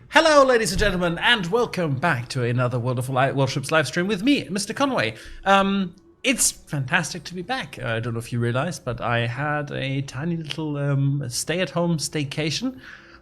Hello, ladies and gentlemen, and welcome back to another World of Warships live stream with me, Mr. Conway. It's fantastic to be back. I don't know if you realized, but I had a tiny little stay-at-home staycation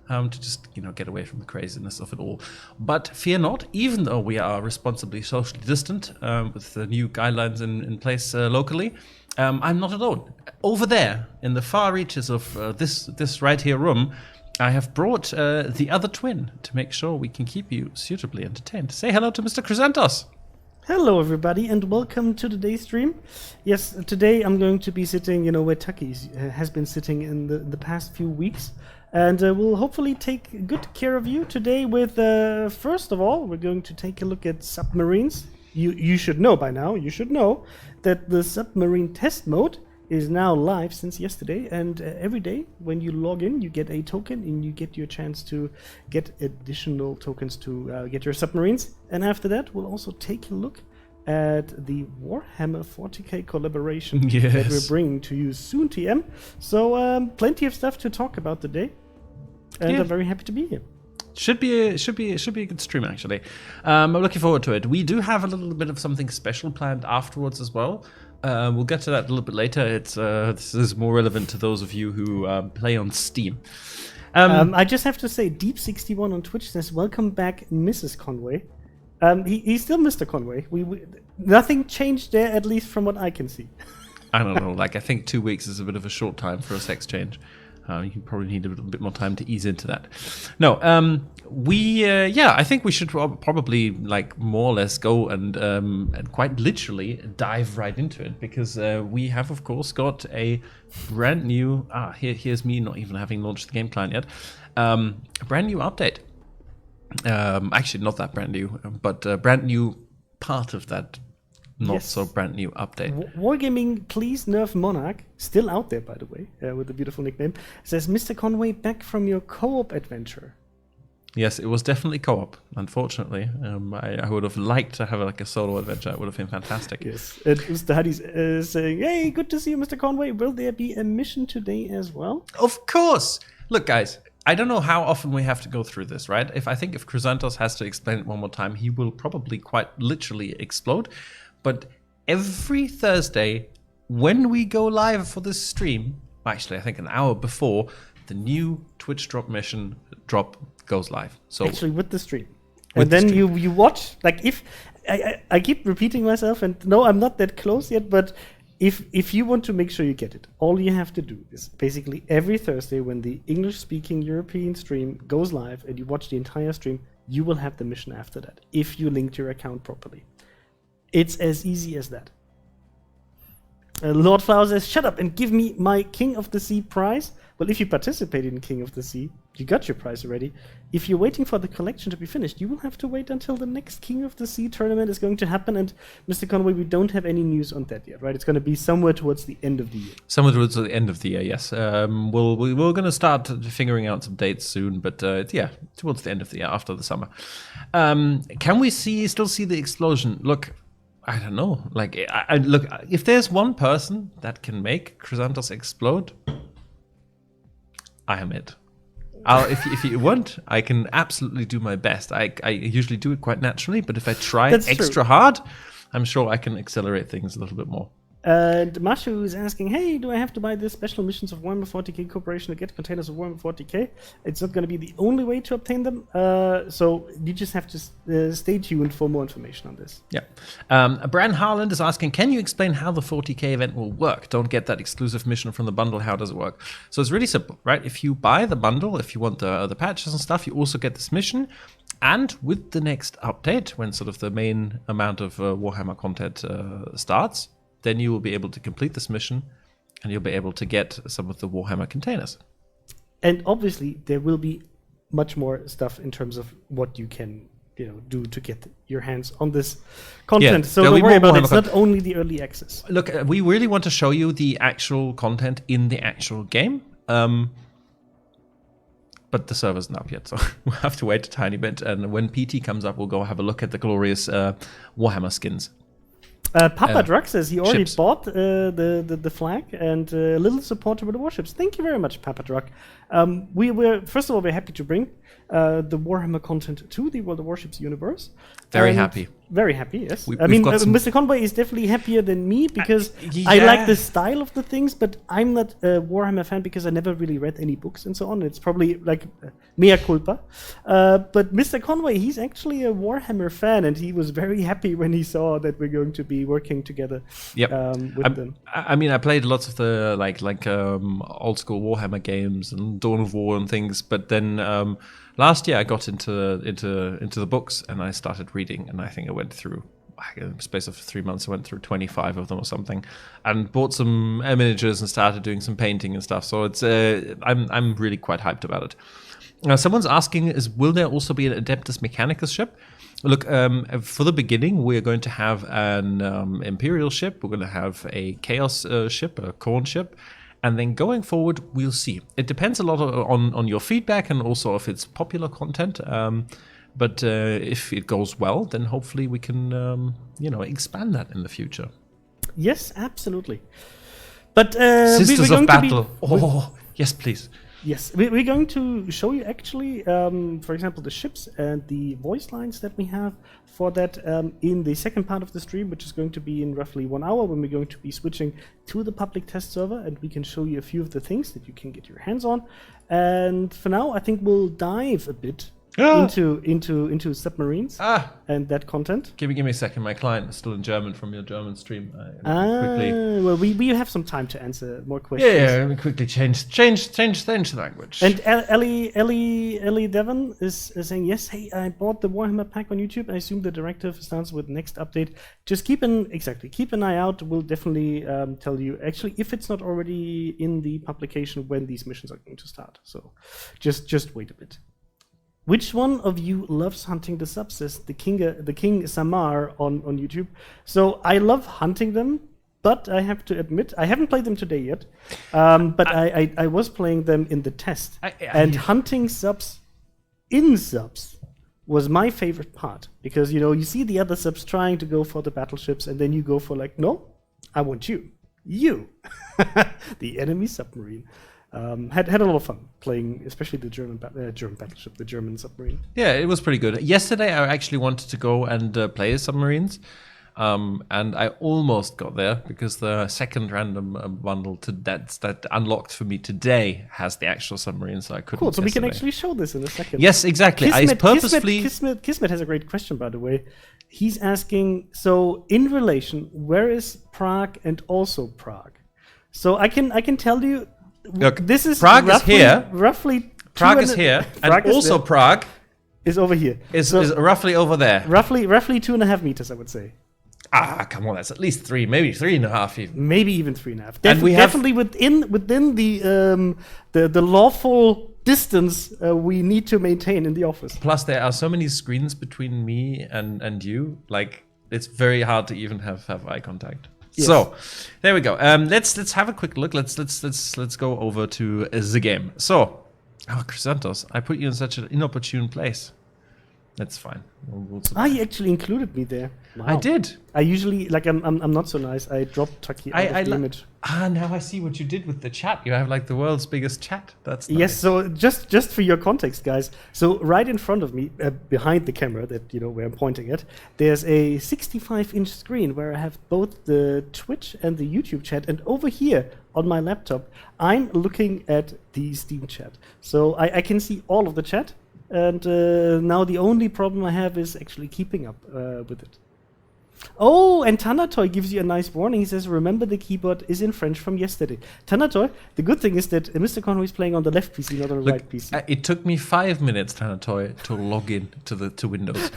to just, get away from the craziness of it all. But fear not, even though we are responsibly socially distant with the new guidelines in place locally, I'm not alone. Over there, in the far reaches of this right here room, I have brought the other twin to make sure we can keep you suitably entertained. Say hello to Mr. Chrysanthos. Hello, everybody, and welcome to today's stream. Yes, today I'm going to be sitting, where Tucky has been sitting in the past few weeks. And we'll hopefully take good care of you today with, first of all, we're going to take a look at submarines. You should know by now, that the submarine test mode is now live since yesterday, and every day when you log in you get a token and you get your chance to get additional tokens to get your submarines. And after that we'll also take a look at the Warhammer 40k collaboration that we're bringing to you soon, TM. So plenty of stuff to talk about today, and I'm very happy to be here. Should be a good stream, actually. I'm looking forward to it. We do have a little bit of something special planned afterwards as well. We'll get to that a little bit later. This is more relevant to those of you who play on Steam. I just have to say, Deep61 on Twitch says, "Welcome back, Mrs. Conway." He's still Mr. Conway. Nothing changed there, at least from what I can see. I don't know. I think 2 weeks is a bit of a short time for a sex change. You probably need a little bit more time to ease into that. No, I think we should probably more or less go and quite literally dive right into it, because we have of course got a brand new. Here's me not even having launched the game client yet. A brand new update. Actually, not that brand new, but a brand new part of that. Not so brand new update. Wargaming Please Nerf Monarch, still out there by the way, with a beautiful nickname, says, "Mr. Conway, back from your co-op adventure." Yes, it was definitely co-op, unfortunately. I would have liked to have a solo adventure. It would have been fantastic. Yes, and Mr. Huddy's saying, "Hey, good to see you, Mr. Conway. Will there be a mission today as well?" Of course! Look, guys, I don't know how often we have to go through this, right? If Chrysanthos has to explain it one more time, he will probably quite literally explode. But every Thursday, when we go live for this stream, actually I think an hour before, the new Twitch mission drop goes live. So actually with the stream. And then you watch, if I keep repeating myself, and no, I'm not that close yet, but if you want to make sure you get it, all you have to do is basically every Thursday when the English-speaking European stream goes live and you watch the entire stream, you will have the mission after that, if you linked your account properly. It's as easy as that. Lord Flower says, "Shut up and give me my King of the Sea prize." Well, if you participated in King of the Sea, you got your prize already. If you're waiting for the collection to be finished, you will have to wait until the next King of the Sea tournament is going to happen. And Mr. Conway, we don't have any news on that yet, right? It's going to be somewhere towards the end of the year. Somewhere towards the end of the year, yes. We're going to start figuring out some dates soon, but towards the end of the year, after the summer. Can we still see the explosion? Look, I don't know. Look, if there's one person that can make Chrysanthos explode, I am it. If you want, I can absolutely do my best. I usually do it quite naturally, but if I try extra hard, I'm sure I can accelerate things a little bit more. And Mashu is asking, "Hey, do I have to buy the special missions of Warhammer 40k Corporation to get containers of Warhammer 40k? It's not going to be the only way to obtain them, so you just have to stay tuned for more information on this." Yeah. Bran Harland is asking, "Can you explain how the 40k event will work? Don't get that exclusive mission from the bundle. How does it work?" So it's really simple, right? If you buy the bundle, if you want the patches and stuff, you also get this mission. And with the next update, when sort of the main amount of Warhammer content starts, then you will be able to complete this mission and you'll be able to get some of the Warhammer containers. And obviously there will be much more stuff in terms of what you can do to get your hands on this content. So don't worry about it. It's not only the early access. Look, we really want to show you the actual content in the actual game. But the server's not up yet, so we'll have to wait a tiny bit. And when PT comes up, we'll go have a look at the glorious Warhammer skins. Papa Drug says he already ships. bought the flag and a little support to the warships. Thank you very much, Papa Drug. First of all, we're happy to bring the Warhammer content to the World of Warships universe. Very And happy. Very happy, yes. We've I mean, got some- Mr. Conway is definitely happier than me because yeah. I like the style of the things, but I'm not a Warhammer fan because I never really read any books and so on. It's probably like mea culpa. But Mr. Conway, he's actually a Warhammer fan, and he was very happy when he saw that we're going to be working together Yep. with them. I mean, I played lots of the old school Warhammer games and Dawn of War and things, but then last year I got into the books and I started reading, and I think I went through, in the space of 3 months, I went through 25 of them or something, and bought some miniatures and started doing some painting and stuff. So it's I'm really quite hyped about it. Someone's asking, will there also be an Adeptus Mechanicus ship? Look, for the beginning, we're going to have an Imperial ship. We're going to have a Chaos ship, a Khorne ship. And then going forward, we'll see. It depends a lot on your feedback and also if it's popular content. But if it goes well, then hopefully we can, expand that in the future. Yes, absolutely. But Sisters of Battle. Yes, please. Yes, we're going to show you actually, for example, the ships and the voice lines that we have for that in the second part of the stream, which is going to be in roughly 1 hour, when we're going to be switching to the public test server, and we can show you a few of the things that you can get your hands on. And for now, I think we'll dive a bit into Submarines and that content. Give me a second. My client is still in German from your German stream. Quickly. Well, we have some time to answer more questions. Yeah. Let me quickly change the language. And Ellie Devon is saying, yes, hey, I bought the Warhammer pack on YouTube. I assume the directive starts with next update. Just keep an eye out. We'll definitely tell you, actually, if it's not already in the publication, when these missions are going to start. So just wait a bit. Which one of you loves hunting the subs? Says the King Samar on YouTube. So I love hunting them, but I have to admit I haven't played them today yet. But I was playing them in the test, and hunting subs in subs was my favorite part, because you see the other subs trying to go for the battleships, and then you go for no, I want you, the enemy submarine. Had a lot of fun playing, especially the German battleship, the German submarine. Yeah, it was pretty good. Yesterday, I actually wanted to go and play Submarines, and I almost got there because the second random bundle that unlocked for me today has the actual submarine, so I couldn't. Cool. So we can actually show this in a second. Yes, exactly. Kismet has a great question, by the way. He's asking, so in relation, where is Prague and also Prague? So I can tell you. Look, this is Prague is here. Roughly. Prague is here, and also Prague is over here. Is roughly over there. Roughly 2.5 meters, I would say. Come on, that's at least 3, maybe 3.5 even. Maybe even 3.5. Definitely within the lawful distance we need to maintain in the office. Plus, there are so many screens between me and you. Like, it's very hard to even have eye contact. Yes. So, there we go. Let's have a quick look. Let's go over to the game. So, Chrysanthos, I put you in such an inopportune place. That's fine. You actually included me there. Wow. I did. I usually I'm not so nice. I dropped Tucky out of the image. Now I see what you did with the chat. You have the world's biggest chat. That's nice. Yes. So just for your context, guys. So right in front of me, behind the camera that where I'm pointing at, there's a 65-inch screen where I have both the Twitch and the YouTube chat, and over here on my laptop, I'm looking at the Steam chat. So I can see all of the chat. And now the only problem I have is actually keeping up with it. Oh, and Tanatoy gives you a nice warning. He says, remember the keyboard is in French from yesterday. Tanatoy, the good thing is that Mr. Conway is playing on the left PC, not on the right PC. It took me 5 minutes, Tanatoy, to log in to Windows.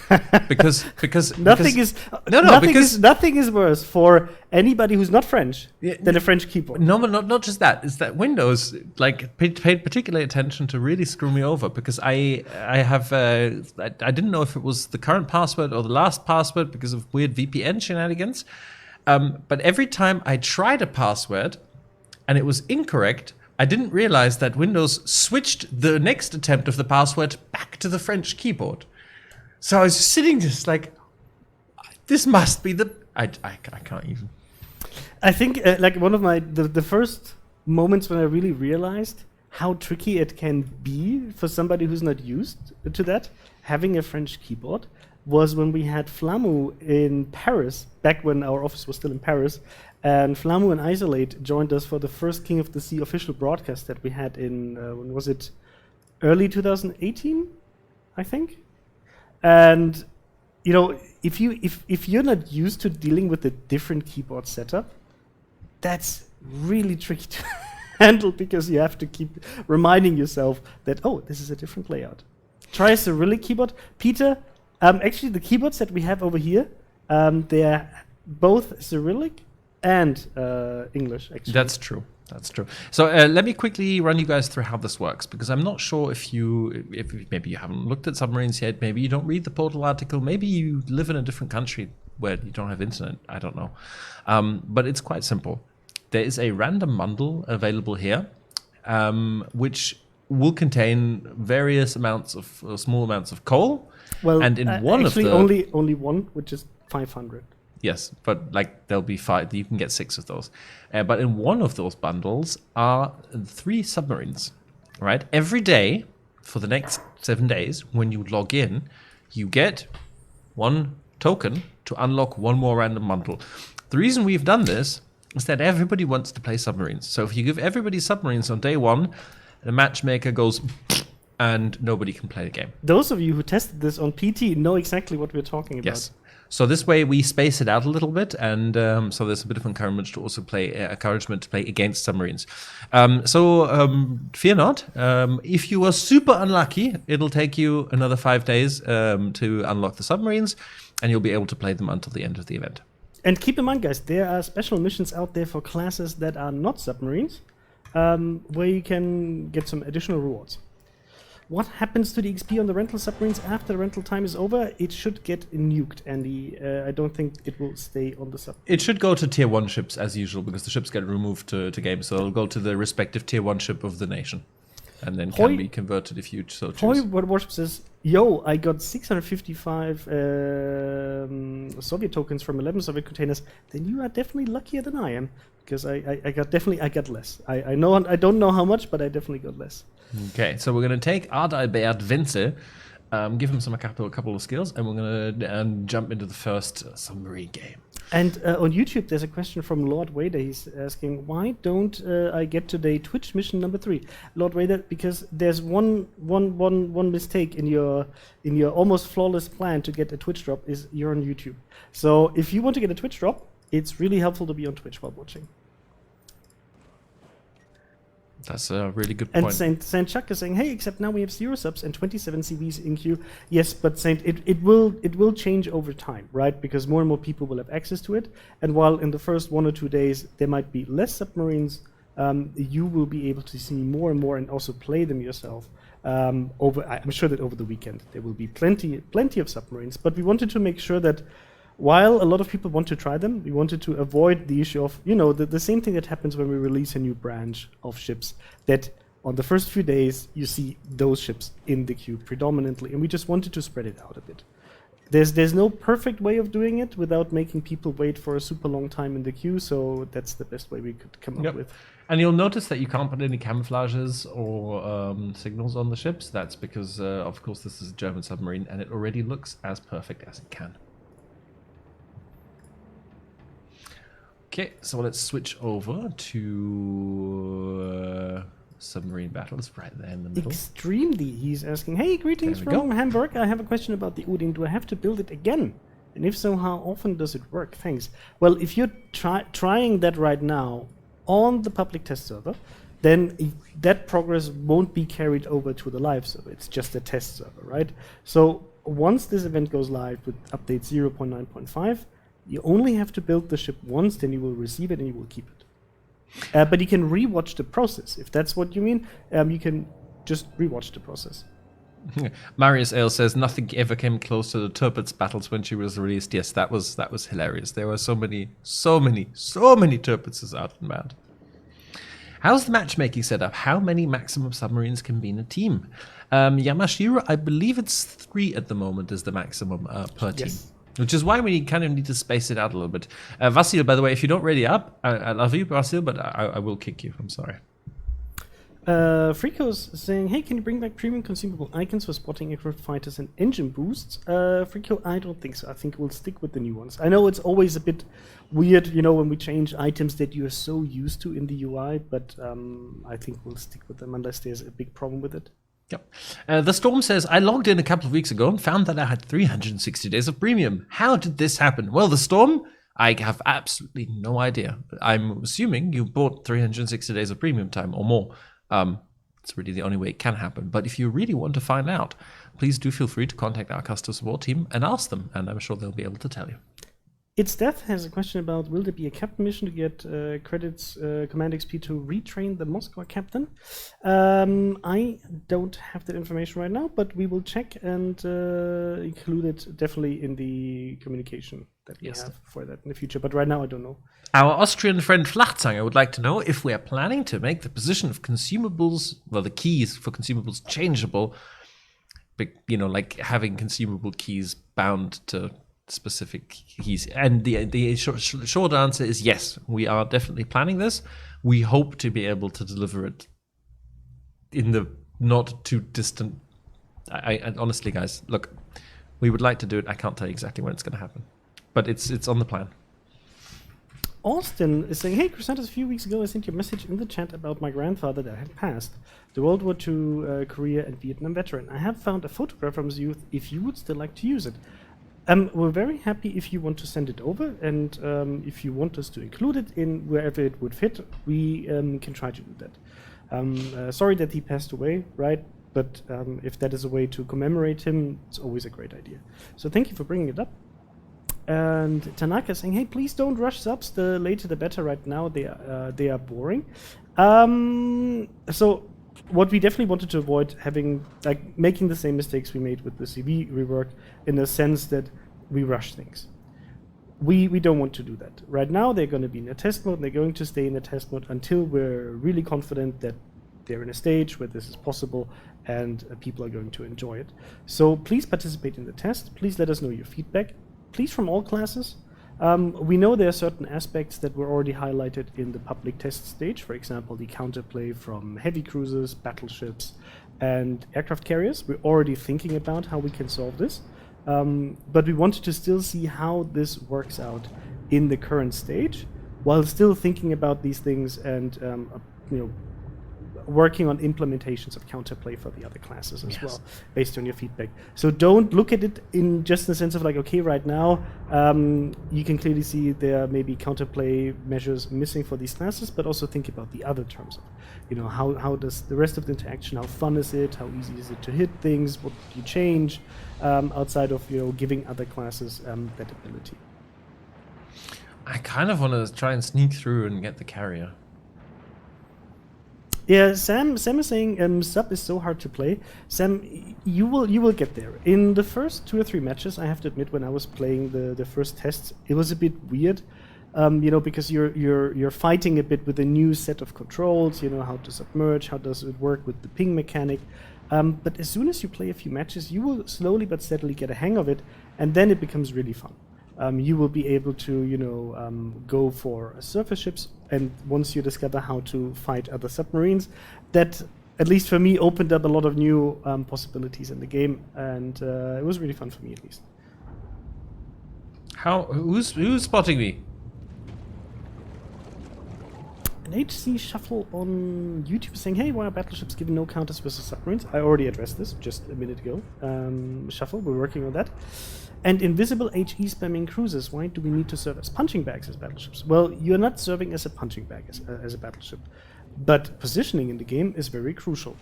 because nothing is worse for anybody who's not French than a French keyboard. No, but not just that. It's that Windows paid particular attention to really screw me over, because I didn't know if it was the current password or the last password because of weird VPN shenanigans. But every time I tried a password and it was incorrect, I didn't realize that Windows switched the next attempt of the password back to the French keyboard. So I was sitting just this must be I can't even. I think like one of the first moments when I really realized how tricky it can be for somebody who's not used to that, having a French keyboard, was when we had Flamu in Paris, back when our office was still in Paris, and Flamu and Isolate joined us for the first King of the Sea official broadcast that we had in, when was it? Early 2018, I think. And you know, if you're not used to dealing with a different keyboard setup, that's really tricky to handle, because you have to keep reminding yourself that, oh, this is a different layout. Try a Cyrillic keyboard. Peter, actually the keyboards that we have over here, they're both Cyrillic and English, actually. That's true. That's true. So let me quickly run you guys through how this works, because I'm not sure if maybe you haven't looked at Submarines yet, maybe you don't read the Portal article, maybe you live in a different country where you don't have internet, I don't know. But it's quite simple. There is a random bundle available here, which will contain various amounts of small amounts of coal. Well, and in one actually of the only one, which is 500. Yes, but like there'll be 5. You can get 6 of those. But in one of those bundles are 3 submarines. Right? Every day for the next 7 days, when you log in, you get 1 token to unlock 1 more random bundle. The reason we've done this is that everybody wants to play submarines. So if you give everybody submarines on day 1, the matchmaker goes and nobody can play the game. Those of you who tested this on PT know exactly what we're talking about. Yes. So this way we space it out a little bit, and so there's a bit of encouragement to also play against submarines. Fear not. If you are super unlucky, it'll take you another 5 days to unlock the submarines, and you'll be able to play them until the end of the event. And keep in mind, guys, there are special missions out there for classes that are not submarines, where you can get some additional rewards. What happens to the XP on the rental submarines after the rental time is over? It should get nuked, Andy. I don't think it will stay on the sub. It should go to tier 1 ships as usual, because the ships get removed to game, so it'll go to the respective tier 1 ship of the nation, and then can be converted if you so choose. World of Warships says, yo, I got 655 Soviet tokens from 11 Soviet containers. Then you are definitely luckier than I am, because I got less. I don't know how much, but I definitely got less. Okay, so we're going to take Adalbert Vince, give him a couple of skills, and we're going to jump into the first submarine game. And on YouTube, there's a question from Lord Wader. He's asking, why don't I get today Twitch mission number 3? Lord Wader, because there's one mistake in your almost flawless plan to get a Twitch drop is you're on YouTube. So if you want to get a Twitch drop, it's really helpful to be on Twitch while watching. That's a really good point. And Saint Chuck is saying, hey, except now we have 0 subs and 27 CVs in queue. Yes, but Saint, it will change over time, right? Because more and more people will have access to it. And while in the first 1 or 2 days there might be less submarines, you will be able to see more and more and also play them yourself. I'm sure that over the weekend there will be plenty of submarines. But we wanted to make sure that while a lot of people want to try them, we wanted to avoid the issue of, the same thing that happens when we release a new branch of ships, that on the first few days you see those ships in the queue predominantly, and we just wanted to spread it out a bit. There's no perfect way of doing it without making people wait for a super long time in the queue, so that's the best way we could come up with. And you'll notice that you can't put any camouflages or signals on the ships. That's because, of course, this is a German submarine, and it already looks as perfect as it can. Okay, so let's switch over to submarine battles right there in the middle. Extremely, he's asking, hey, greetings from Hamburg. I have a question about the Odin. Do I have to build it again? And if so, how often does it work? Thanks. Well, if you're trying that right now on the public test server, then that progress won't be carried over to the live server. It's just a test server, right? So once this event goes live with update 0.9.5, you only have to build the ship once, then you will receive it and you will keep it. But you can rewatch the process. If that's what you mean, you can just rewatch the process. Marius Ale says nothing ever came close to the Tirpitz battles when she was released. Yes, that was hilarious. There were so many Tirpitzes out and about. How's the matchmaking set up? How many maximum submarines can be in a team? Yamashiro, I believe it's 3 at the moment is the maximum per team. Which is why we kind of need to space it out a little bit. Vasil, by the way, if you don't ready up, I love you, Vasil, but I will kick you. I'm sorry. Freako's saying, hey, can you bring back premium consumable icons for spotting aircraft fighters and engine boosts? Freako, I don't think so. I think we'll stick with the new ones. I know it's always a bit weird, when we change items that you're so used to in the UI, but I think we'll stick with them unless there's a big problem with it. Yep. The Storm says, I logged in a couple of weeks ago and found that I had 360 days of premium. How did this happen? Well, the Storm, I have absolutely no idea. I'm assuming you bought 360 days of premium time or more. It's really the only way it can happen. But if you really want to find out, please do feel free to contact our customer support team and ask them, and I'm sure they'll be able to tell you. It's Death has a question about, will there be a captain mission to get credits, command XP to retrain the Moscow captain? I don't have that information right now, but we will check and include it definitely in the communication that we have for that in the future. But right now, I don't know. Our Austrian friend Flachzanger would like to know if we are planning to make the position of consumables, well, the keys for consumables changeable, but, like having consumable keys bound to specific keys. And the short answer is yes, we are definitely planning this. We hope to be able to deliver it in the not too distant. I honestly, guys, look, we would like to do it. I can't tell you exactly when it's going to happen, but it's on the plan. Austin is saying, hey, Chrysanthus, a few weeks ago I sent you a message in the chat about my grandfather that had passed, the World War II, Korea and Vietnam veteran. I have found a photograph from his youth if you would still like to use it. We're very happy if you want to send it over, and if you want us to include it in wherever it would fit, we can try to do that. Sorry that he passed away, right? But if that is a way to commemorate him, it's always a great idea. So thank you for bringing it up. And Tanaka saying, hey, please don't rush subs. The later the better. Right now they are boring. So what we definitely wanted to avoid making the same mistakes we made with the CV rework, in the sense that we rush things. We don't want to do that. Right now they're going to be in a test mode, and they're going to stay in a test mode until we're really confident that they're in a stage where this is possible and people are going to enjoy it. So please participate in the test. Please let us know your feedback. Please, from all classes. We know there are certain aspects that were already highlighted in the public test stage. For example, the counterplay from heavy cruisers, battleships, and aircraft carriers. We're already thinking about how we can solve this. But we wanted to still see how this works out in the current stage, while still thinking about these things and working on implementations of counterplay for the other classes as well, based on your feedback. So don't look at it in just the sense of okay, right now you can clearly see there may be counterplay measures missing for these classes, but also think about the other terms of, how does the rest of the interaction, how fun is it, how easy is it to hit things, what do you change outside of giving other classes that ability. I kind of want to try and sneak through and get the carrier. Yeah, Sam is saying sub is so hard to play. Sam, you will get there. In the first 2 or 3 matches, I have to admit, when I was playing the first tests, it was a bit weird, because you're fighting a bit with a new set of controls. How to submerge, how does it work with the ping mechanic. But as soon as you play a few matches, you will slowly but steadily get a hang of it, and then it becomes really fun. You will be able to, go for surface ships, and once you discover how to fight other submarines, that, at least for me, opened up a lot of new possibilities in the game, and it was really fun for me, at least. Who's spotting me? An HC Shuffle on YouTube saying, hey, why are battleships given no counters versus submarines? I already addressed this just a minute ago. Shuffle, we're working on that. And invisible HE spamming cruisers, why do we need to serve as punching bags as battleships? Well, you're not serving as a punching bag as a battleship, but positioning in the game is very crucial.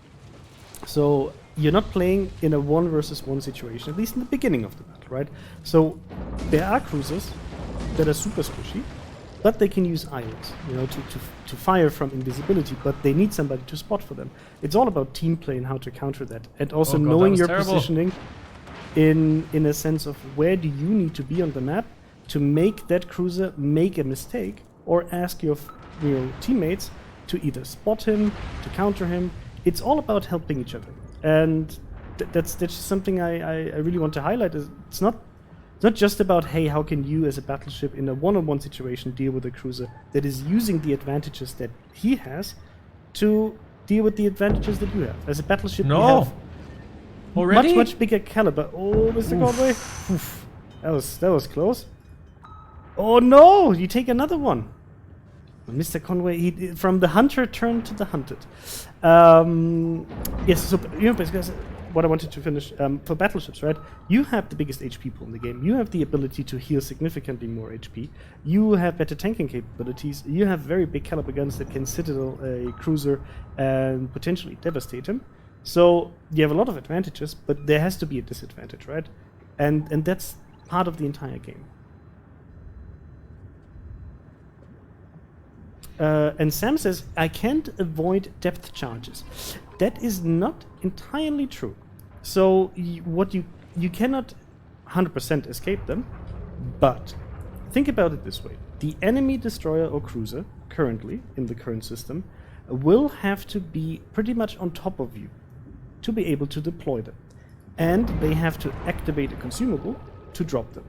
So you're not playing in a 1 versus 1 situation, at least in the beginning of the battle, right? So there are cruisers that are super squishy, but they can use islands, to fire from invisibility, but they need somebody to spot for them. It's all about team play and how to counter that, and also knowing your positioning in a sense of where do you need to be on the map to make that cruiser make a mistake, or ask your teammates to either spot him, to counter him. It's all about helping each other, and that's something I really want to highlight. It's not It's not just about, hey, how can you as a battleship in a one-on-one situation deal with a cruiser that is using the advantages that he has to deal with the advantages that you have. As a battleship, you have already much bigger caliber. Oh, Mr. Conway. Oof. That was close. Oh no, you take another one. Mr. Conway, he from the hunter turned to the hunted. Yes, so you know, basically, what I wanted to finish for battleships, right? You have the biggest HP pool in the game. You have the ability to heal significantly more HP. You have better tanking capabilities. You have very big caliber guns that can citadel a cruiser and potentially devastate him. So you have a lot of advantages, but there has to be a disadvantage, right? And that's part of the entire game. And Sam says, I can't avoid depth charges. That is not entirely true. So you cannot 100% escape them, but think about it this way. The enemy destroyer or cruiser, currently, in the current system, will have to be pretty much on top of you to be able to deploy them. And they have to activate a consumable to drop them.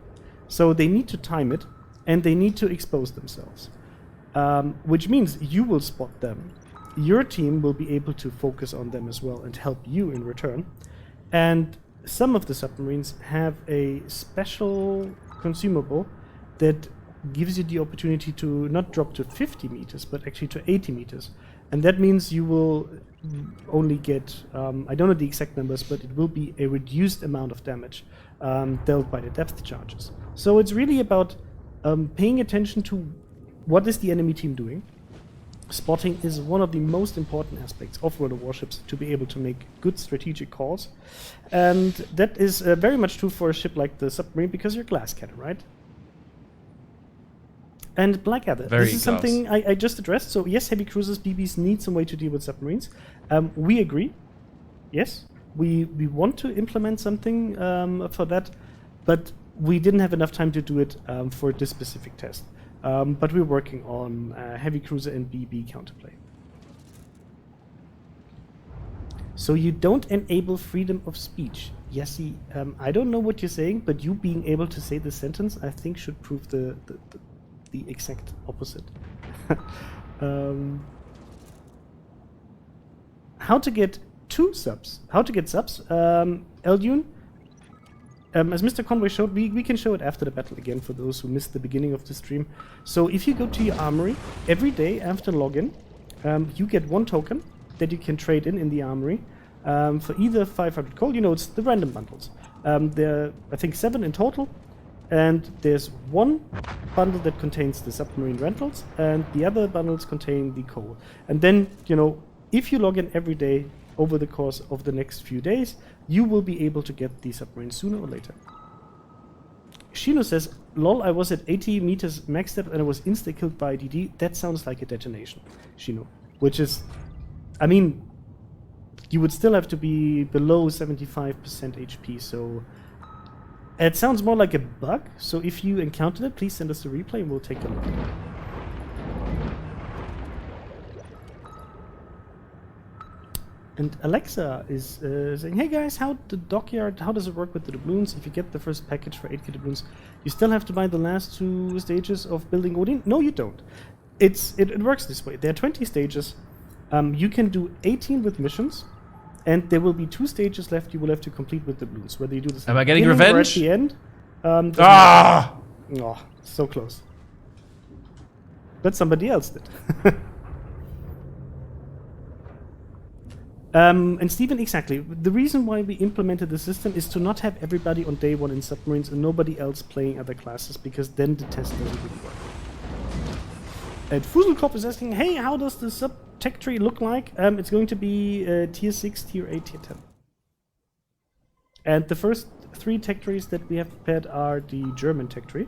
So they need to time it, and they need to expose themselves. Which means you will spot them. Your team will be able to focus on them as well and help you in return. And some of the submarines have a special consumable that gives you the opportunity to not drop to 50 meters, but actually to 80 meters. And that means you will only get, I don't know the exact numbers, but it will be a reduced amount of damage dealt by the depth charges. So it's really about paying attention to what is the enemy team doing. Spotting is one of the most important aspects of World of Warships to be able to make good strategic calls. And that is very much true for a ship like the Submarine because you're glass cannon, right? And Blackadder, this is something I just addressed. So yes, heavy cruisers, BBs need some way to deal with submarines. We agree. Yes, we want to implement something for that, but we didn't have enough time to do it for this specific test. But we're working on heavy cruiser and BB counterplay. So you don't enable freedom of speech. Yessie, I don't know what you're saying, but you being able to say the sentence, I think, should prove the exact opposite. How to get subs? How to get subs? Eldune? As Mr. Conway showed, we can show it after the battle again for those who missed the beginning of the stream. So if you go to your armory, every day after login, you get one token that you can trade in the armory for either 500 gold. You know, it's the random bundles. There are, I think, 7 in total. And there's one bundle that contains the submarine rentals, and the other bundles contain the coal. And then, you know, if you log in every day over the course of the next few days, you will be able to get the submarine sooner or later. Shino says, lol, I was at 80 meters max step and I was insta-killed by DD. That sounds like a detonation, Shino. Which is, I mean, you would still have to be below 75% HP, so it sounds more like a bug. So if you encountered it, please send us a replay and we'll take a look. And Alexa is saying, hey guys, how does it work with the doubloons? If you get the first package for 8k doubloons, you still have to buy the last 2 stages of building Odin? No, you don't. It works this way. There are 20 stages. You can do 18 with missions, and there will be 2 stages left you will have to complete with doubloons. Whether you do this Am I getting revenge? Or at the end. Oh, so close. But somebody else did. And Stephen, exactly. The reason why we implemented the system is to not have everybody on day 1 in submarines and nobody else playing other classes, because then the test doesn't really work. And Fuselkopf is asking, hey, how does the sub-tech tree look like? It's going to be tier 6, tier 8, tier 10. And the first 3 tech trees that we have prepared are the German tech tree,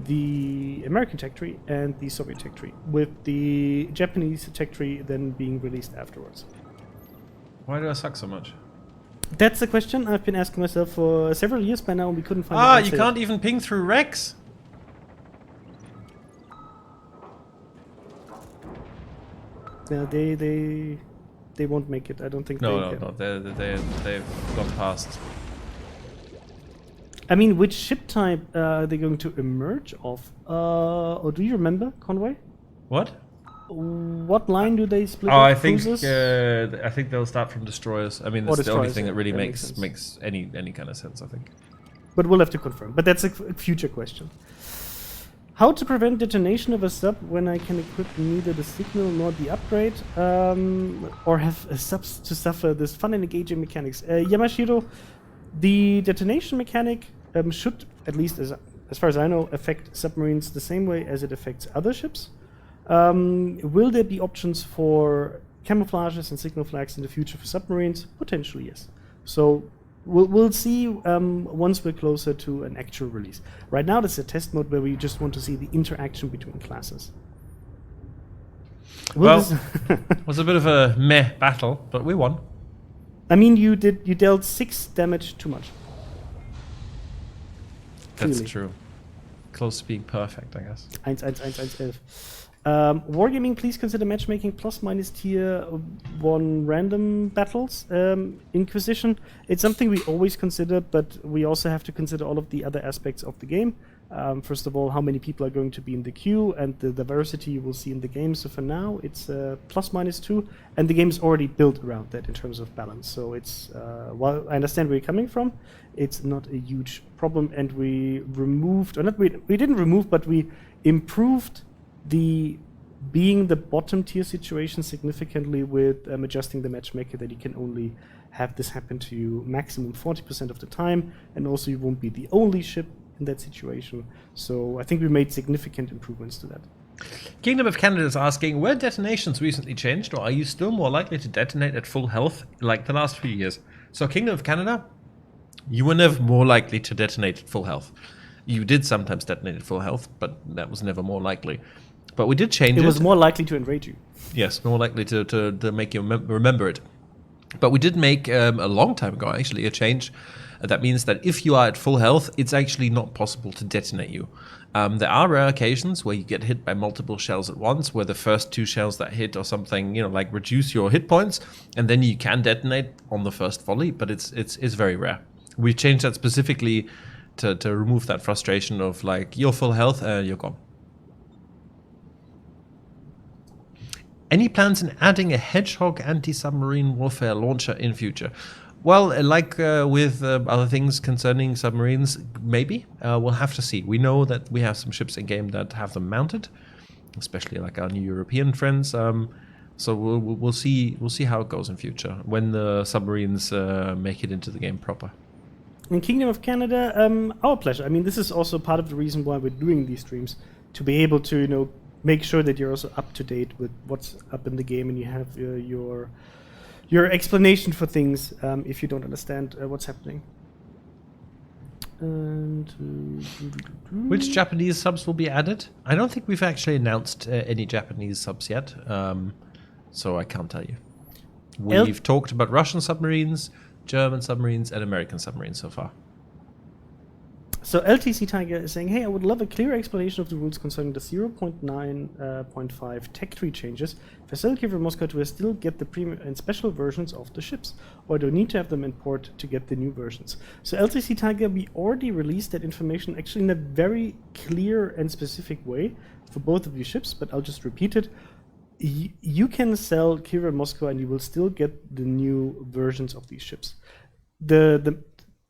the American tech tree, and the Soviet tech tree, with the Japanese tech tree then being released afterwards. Why do I suck so much? That's the question I've been asking myself for several years by now, and we couldn't find an answer. You can't even ping through Rex? Yeah, they won't make it. I don't think they can. No, they've gone past. I mean, which ship type are they going to emerge off? Or do you remember, Conway? What? What line do they split? Oh, off? I think Cruisers? I think they'll start from destroyers. I mean, Or that's the only destroyers, thing yeah, that really that makes makes any kind of sense. I think. But we'll have to confirm. But that's a future question. How to prevent detonation of a sub when I can equip neither the signal nor the upgrade, or have subs to suffer this fun and engaging mechanics? Yamashiro, the detonation mechanic should, at least as far as I know, affect submarines the same way as it affects other ships. Will there be options for camouflages and signal flags in the future for submarines? Potentially, yes. So we'll see once we're closer to an actual release. Right now, this is a test mode where we just want to see the interaction between classes. It was a bit of a meh battle, but we won. I mean, you dealt 6 damage too much. That's Clearly. true. Close to being perfect, I guess. 1, 1, 1, 1, 11. Wargaming, please consider matchmaking plus-minus tier 1 random battles. Inquisition, it's something we always consider, but we also have to consider all of the other aspects of the game. First of all, how many people are going to be in the queue and the diversity you will see in the game. So for now, it's +-2, and the game is already built around that in terms of balance. So it's, while I understand where you're coming from, it's not a huge problem, and we removed, or not, we didn't remove, but we improved the being the bottom tier situation significantly with adjusting the matchmaker, that you can only have this happen to you maximum 40% of the time, and also you won't be the only ship in that situation. So I think we made significant improvements to that. Kingdom of Canada is asking, were detonations recently changed, or are you still more likely to detonate at full health like the last few years? So Kingdom of Canada, you were never more likely to detonate at full health. You did sometimes detonate at full health, but that was never more likely. But we did change it. It was more likely to enrage you. Yes, more likely to make you remember it. But we did make, a long time ago actually, a change. That means that if you are at full health, it's actually not possible to detonate you. There are rare occasions where you get hit by multiple shells at once, where the first 2 shells that hit or something, like reduce your hit points, and then you can detonate on the first volley, but it's very rare. We changed that specifically to remove that frustration of like, you're full health, you're gone. Any plans in adding a Hedgehog anti-submarine warfare launcher in future? Well, like with other things concerning submarines, maybe. We'll have to see. We know that we have some ships in game that have them mounted, especially like our new European friends. So we'll see how it goes in future when the submarines make it into the game proper. In Kingdom of Canada, our pleasure. I mean, this is also part of the reason why we're doing these streams, to be able to, make sure that you're also up to date with what's up in the game, and you have your explanation for things if you don't understand what's happening. And which Japanese subs will be added? I don't think we've actually announced any Japanese subs yet, so I can't tell you. We've talked about Russian submarines, German submarines, and American submarines so far. So LTC Tiger is saying, hey, I would love a clear explanation of the rules concerning the 0.9.5 tech tree changes. Facility for Moscow to still get the premium and special versions of the ships, or do I need to have them in port to get the new versions? So LTC Tiger, we already released that information actually in a very clear and specific way for both of these ships, but I'll just repeat it. You can sell Kira Moscow and you will still get the new versions of these ships. The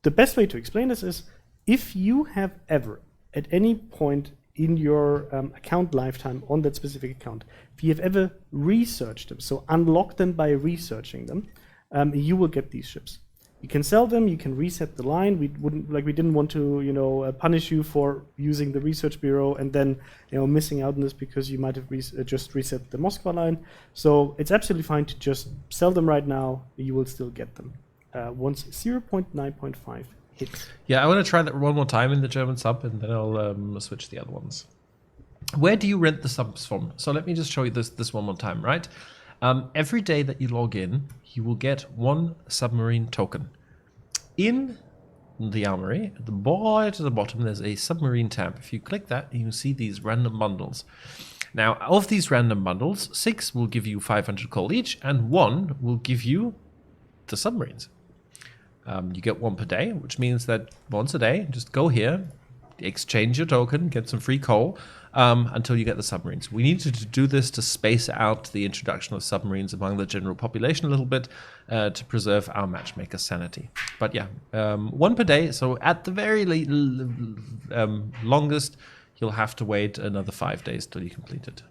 best way to explain this is, if you have ever, at any point in your account lifetime on that specific account, if you have ever researched them, so unlock them by researching them, you will get these ships. You can sell them, you can reset the line. We didn't want to, punish you for using the research bureau and then, missing out on this because you might have just reset the Moscow line. So it's absolutely fine to just sell them right now. You will still get them once 0.9.5 hits. Yeah, I want to try that one more time in the German sub, and then I'll switch the other ones. Where do you rent the subs from? So let me just show you this one more time, right? Every day that you log in, you will get 1 submarine token. In the armory, at the bottom, there's a submarine tab. If you click that, you can see these random bundles. Now, of these random bundles, 6 will give you 500 coal each, and 1 will give you the submarines. You get 1 per day, which means that once a day, just go here, exchange your token, get some free coal, until you get the submarines. We needed to do this to space out the introduction of submarines among the general population a little bit, to preserve our matchmaker sanity. But yeah, 1 per day, so at the very longest, you'll have to wait another 5 days till you complete it.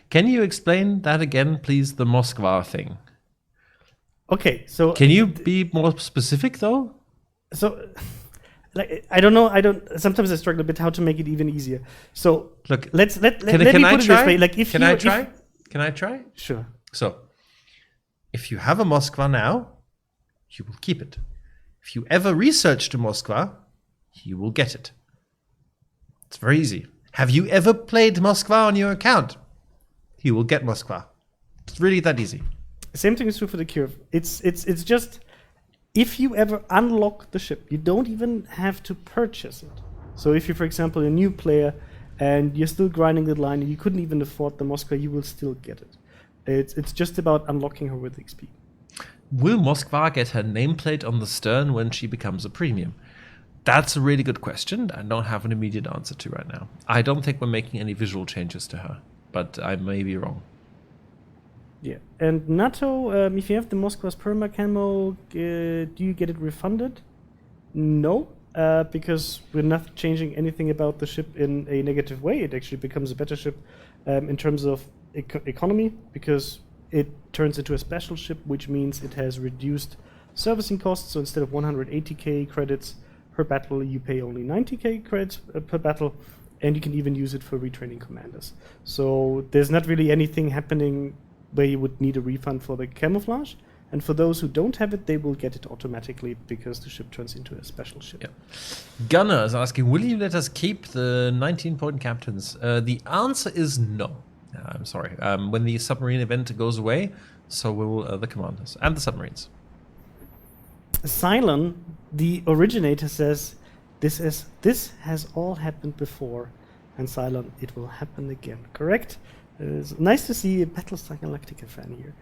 Can you explain that again, please, the Moskva thing? Okay, so... Can you be more specific, though? So, like, I don't know. Sometimes I struggle a bit how to make it even easier. So, look, let me put it this way. Like, Can I try? Sure. So, if you have a Moskva now, you will keep it. If you ever research the Moskva, you will get it. It's very easy. Have you ever played Moskva on your account? You will get Moskva. It's really that easy. Same thing is true for the curve. It's just, if you ever unlock the ship, you don't even have to purchase it. So if you're, for example, a new player and you're still grinding the line and you couldn't even afford the Moskva, you will still get it. It's just about unlocking her with XP. Will Moskva get her nameplate on the stern when she becomes a premium? That's a really good question. I don't have an immediate answer to right now. I don't think we're making any visual changes to her, but I may be wrong. Yeah, and NATO, if you have the Moskva's perma camo, do you get it refunded? No, because we're not changing anything about the ship in a negative way. It actually becomes a better ship in terms of economy, because it turns into a special ship, which means it has reduced servicing costs. So instead of 180k credits per battle, you pay only 90k credits per battle, and you can even use it for retraining commanders. So there's not really anything happening where you would need a refund for the camouflage. And for those who don't have it, they will get it automatically because the ship turns into a special ship. Yeah. Gunnar is asking, will you let us keep the 19-point captains? The answer is no. I'm sorry. When the submarine event goes away, so will the commanders and the submarines. Cylon, the originator, says, this has all happened before. And Cylon, it will happen again. Correct? It's nice to see a Battlestar Galactica fan here.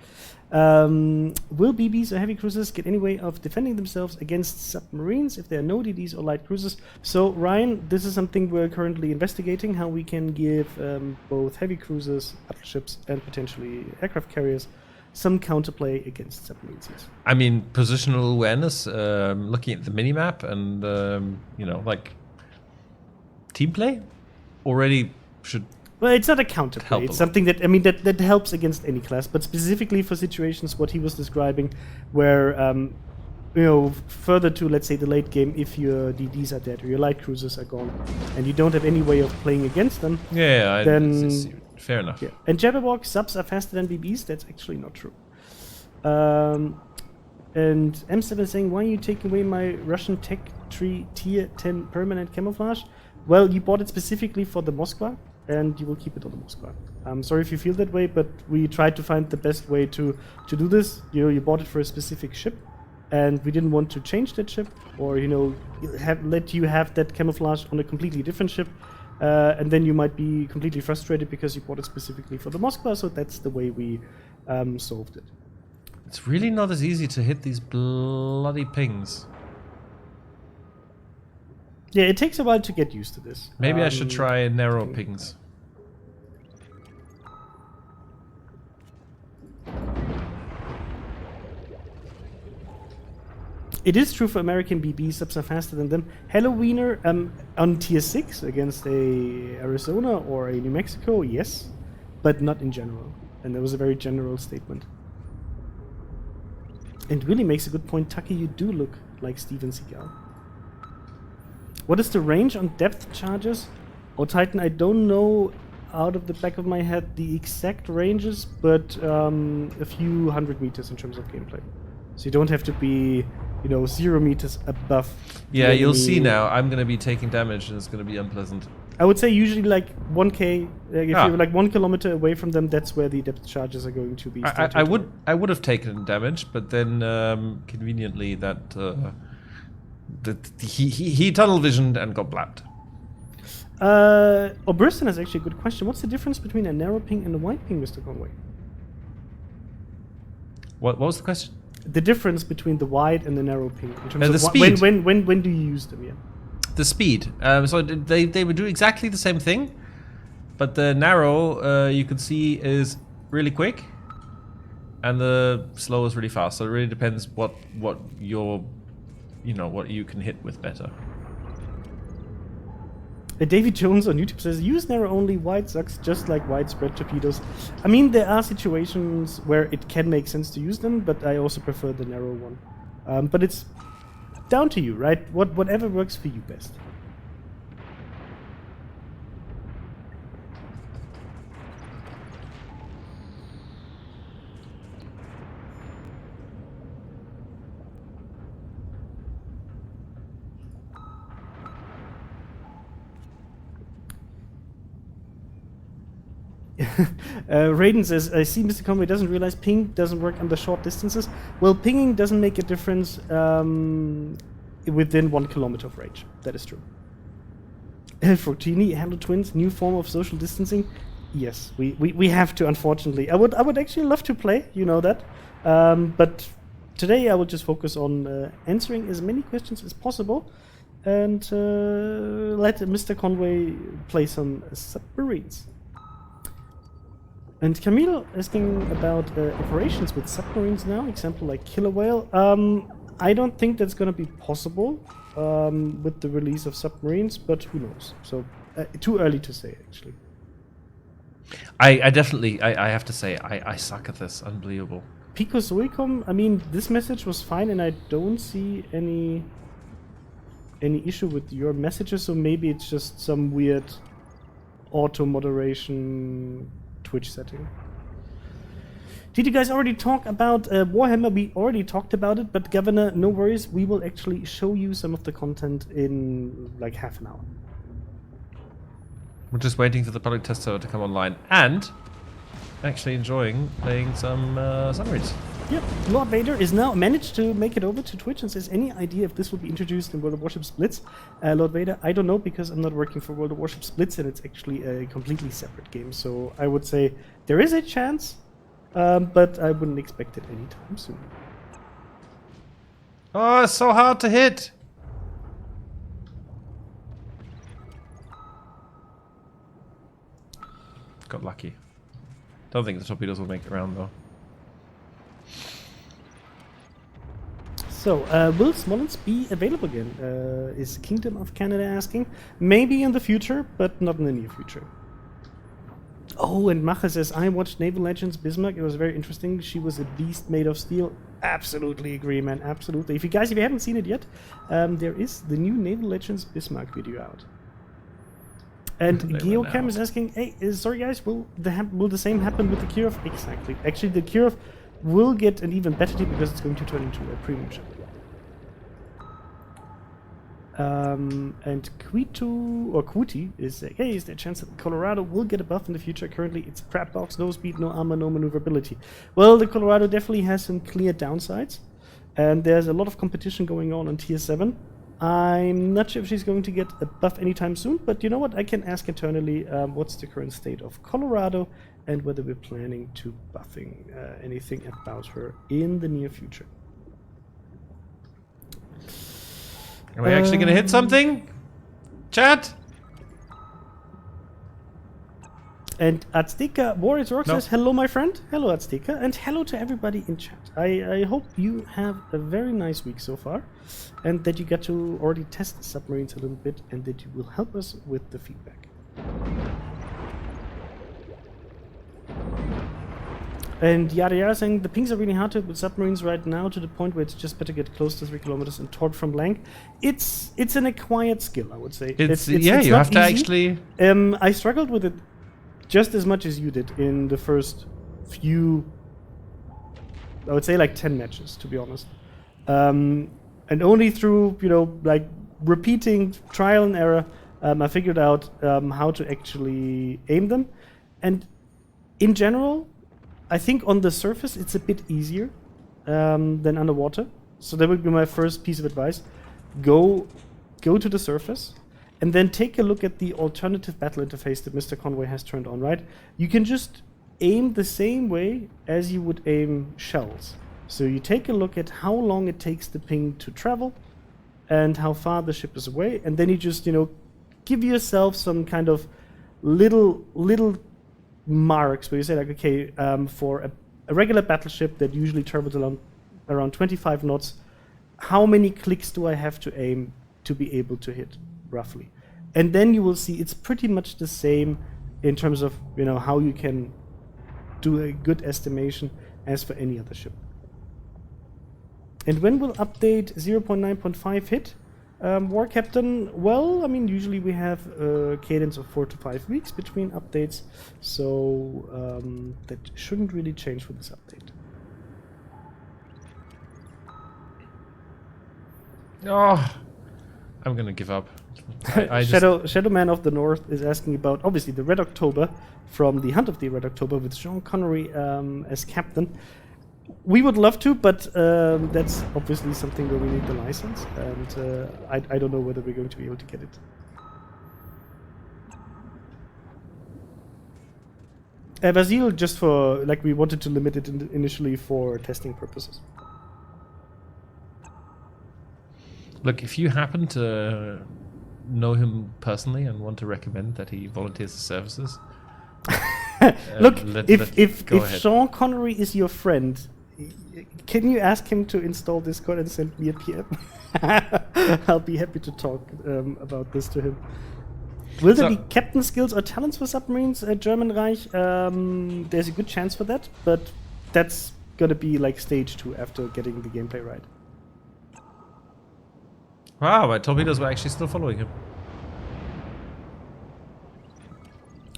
Will BBs or heavy cruisers get any way of defending themselves against submarines if there are no DDs or light cruisers? So, Ryan, this is something we're currently investigating, how we can give both heavy cruisers, battleships, and potentially aircraft carriers some counterplay against submarines. I mean, positional awareness, looking at the minimap and, like team play already should... Well, it's not a counterplay. It's something that, that helps against any class, but specifically for situations what he was describing, where, further to, let's say, the late game, if your DDs are dead or your light cruisers are gone, and you don't have any way of playing against them, then... fair enough. Yeah. And Jabberwock, subs are faster than BBs. That's actually not true. And M7 is saying, why are you taking away my Russian Tech Tree Tier 10 permanent camouflage? Well, you bought it specifically for the Moskva, and you will keep it on the Moskva. I'm sorry if you feel that way, but we tried to find the best way to do this. You bought it for a specific ship, and we didn't want to change that ship, or let you have that camouflage on a completely different ship, and then you might be completely frustrated because you bought it specifically for the Moskva. So that's the way we solved it. It's really not as easy to hit these bloody pings. Yeah, it takes a while to get used to this. Maybe I should try narrow pings. It is true for American BB, subs are faster than them. Halloweener on tier 6 against a Arizona or a New Mexico, yes, but not in general. And that was a very general statement. And Willie makes a good point. Tucky, you do look like Steven Seagal. What is the range on depth charges? Oh, Titan, I don't know out of the back of my head the exact ranges, but a few 100 meters in terms of gameplay. So you don't have to be, 0 meters above. Yeah, you'll see now. I'm going to be taking damage and it's going to be unpleasant. I would say usually like 1k, if you're like 1 kilometer away from them, that's where the depth charges are going to be. I would have taken damage, but then conveniently that he tunnel visioned and got blapped. Briston has actually a good question. What's the difference between a narrow ping and a wide ping, Mr. Conway? What was the question? The difference between the wide and the narrow ping in terms The of speed. when do you use them? Yeah. The speed. So they would do exactly the same thing, but the narrow you can see is really quick, and the slow is really fast. So it really depends what your, what you can hit with better. Davy Jones on YouTube says, use narrow only, wide sucks, just like widespread torpedoes. I mean, there are situations where it can make sense to use them, but I also prefer the narrow one. But it's down to you, right? Whatever works for you best. Raiden says, I see Mr. Conway doesn't realize ping doesn't work under short distances. Well, pinging doesn't make a difference within 1 kilometer of range. That is true. Frotini, hello twins, new form of social distancing. Yes, we have to, unfortunately. I would actually love to play, you know that. But today I will just focus on answering as many questions as possible and let Mr. Conway play some submarines. And Camille asking about operations with submarines now, example like Killer Whale. I don't think that's going to be possible with the release of submarines, but who knows? So too early to say, actually. I definitely, I have to say, I suck at this. Unbelievable. Pico Zoicom, I mean, this message was fine, and I don't see any issue with your messages, so maybe it's just some weird auto moderation Twitch setting. Did you guys already talk about Warhammer? We already talked about it, but Governor, no worries. We will actually show you some of the content in like half an hour. We're just waiting for the product test server to come online and actually enjoying playing some submarines. Yep, Lord Vader is now managed to make it over to Twitch and says, any idea if this will be introduced in World of Warships Blitz? Lord Vader, I don't know because I'm not working for World of Warships Blitz and it's actually a completely separate game. So I would say there is a chance, but I wouldn't expect it anytime soon. Oh, it's so hard to hit. Got lucky. Don't think the torpedoes will make it around though. So, will Smolens be available again? Is Kingdom of Canada asking? Maybe in the future, but not in the near future. Oh, and Macha says, I watched Naval Legends Bismarck. It was very interesting. She was a beast made of steel. Absolutely agree, man. Absolutely. If you haven't seen it yet, there is the new Naval Legends Bismarck video out. And Geocam is asking, hey, sorry guys, will the same happen with the Kirov? Exactly. Actually, the Kirov will get an even better team because it's going to turn into a premium ship. And Quiti is saying, hey, is there a chance that Colorado will get a buff in the future? Currently, it's crap box, no speed, no armor, no maneuverability. Well, the Colorado definitely has some clear downsides, and there's a lot of competition going on Tier 7. I'm not sure if she's going to get a buff anytime soon, but you know what? I can ask internally what's the current state of Colorado and whether we're planning to buffing anything about her in the near future. Are we actually going to hit something? Chat? And Azteca Warriors Rock says, hello my friend. Hello Azteca, and hello to everybody in chat. I hope you have a very nice week so far, and that you get to already test the submarines a little bit, and that you will help us with the feedback. And Yada saying, the pings are really hard to hit with submarines right now, to the point where it's just better get close to 3 kilometers and torque from blank. It's an acquired skill, I would say. It's you have to actually... I struggled with it just as much as you did in the first few, I would say like 10 matches, to be honest. And only through, like repeating trial and error, I figured out how to actually aim them. And in general, I think on the surface it's a bit easier than underwater. So that would be my first piece of advice. Go to the surface, and then take a look at the alternative battle interface that Mr. Conway has turned on, right? You can just aim the same way as you would aim shells. So you take a look at how long it takes the ping to travel and how far the ship is away, and then you just, give yourself some kind of little marks where you say like, okay, for a regular battleship that usually travels around 25 knots, how many clicks do I have to aim to be able to hit, roughly? And then you will see it's pretty much the same in terms of, how you can do a good estimation as for any other ship. And when will update 0.9.5 hit? War Captain, well, usually we have a cadence of 4 to 5 weeks between updates, so that shouldn't really change for this update. Oh, I'm gonna give up. Shadow Man of the North is asking about, obviously, the Red October from the Hunt of the Red October with Sean Connery as captain. We would love to, but that's obviously something where we need the license, and I don't know whether we're going to be able to get it. Vasil, just for, we wanted to limit it initially for testing purposes. Look, if you happen to know him personally and want to recommend that he volunteers his services, look, if ahead. Sean Connery is your friend, can you ask him to install Discord and send me a PM? I'll be happy to talk about this to him. Will there be captain skills or talents for submarines at German Reich? There's a good chance for that, but that's gonna be stage 2 after getting the gameplay right. Wow, my torpedoes were actually still following him.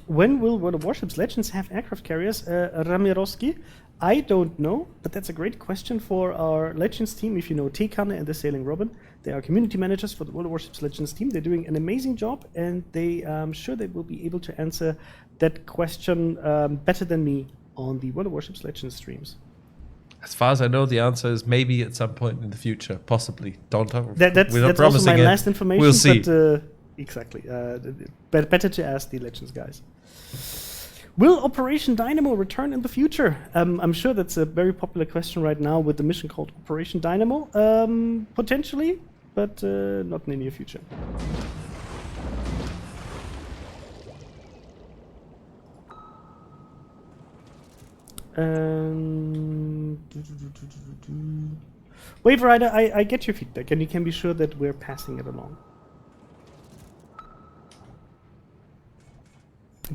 When will World of Warships Legends have aircraft carriers? Ramirovsky, I don't know, but that's a great question for our Legends team. If you know Tekane and the Sailing Robin, they are community managers for the World of Warships Legends team. They're doing an amazing job, and I'm sure they will be able to answer that question better than me on the World of Warships Legends streams. As far as I know, the answer is maybe at some point in the future, possibly. We're not That's also my last information. We'll see. But, exactly. Better to ask the Legends guys. Will Operation Dynamo return in the future? I'm sure that's a very popular question right now with the mission called Operation Dynamo. Potentially, but not in the near future. Wave Rider, I get your feedback, and you can be sure that we're passing it along.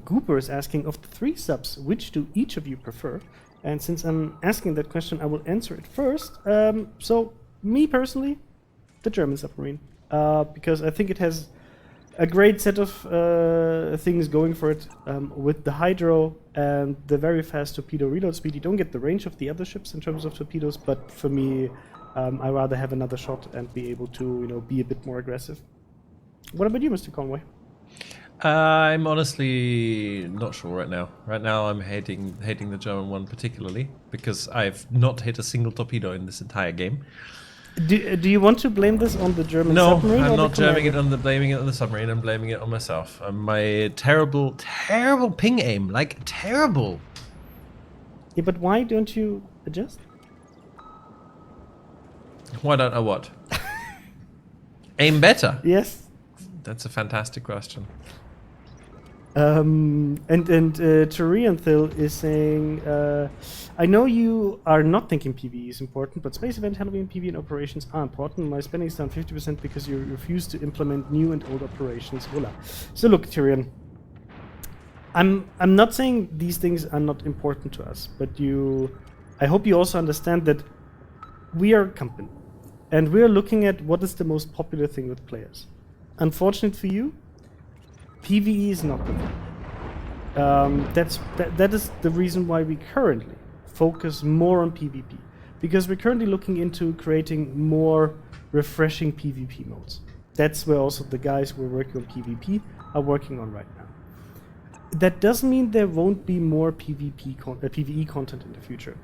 Gooper is asking, of the 3 subs, which do each of you prefer? And since I'm asking that question, I will answer it first. So, me personally, the German submarine, because I think it has a great set of things going for it, with the hydro and the very fast torpedo reload speed. You don't get the range of the other ships in terms of torpedoes, but for me, I rather have another shot and be able to, be a bit more aggressive. What about you, Mr. Conway? I'm honestly not sure right now. Right now, I'm hating the German one particularly because I've not hit a single torpedo in this entire game. Do you want to blame this on the German submarine? No, I'm not blaming it on the submarine. I'm blaming it on myself. My terrible ping aim, terrible. Yeah, but why don't you adjust? Why don't I what? Aim better? Yes. That's a fantastic question. And Tyrianthil is saying, I know you are not thinking PvE is important, but space event handling and PvE and operations are important. My spending is down 50% because you refuse to implement new and old operations. Voila. So look, Tyrion, I'm not saying these things are not important to us, but I hope you also understand that we are a company, and we are looking at what is the most popular thing with players. Unfortunate for you, PvE is not the thing. That is the reason why we currently focus more on PvP, because we're currently looking into creating more refreshing PvP modes. That's where also the guys who are working on PvP are working on right now. That doesn't mean there won't be more PvE content in the future.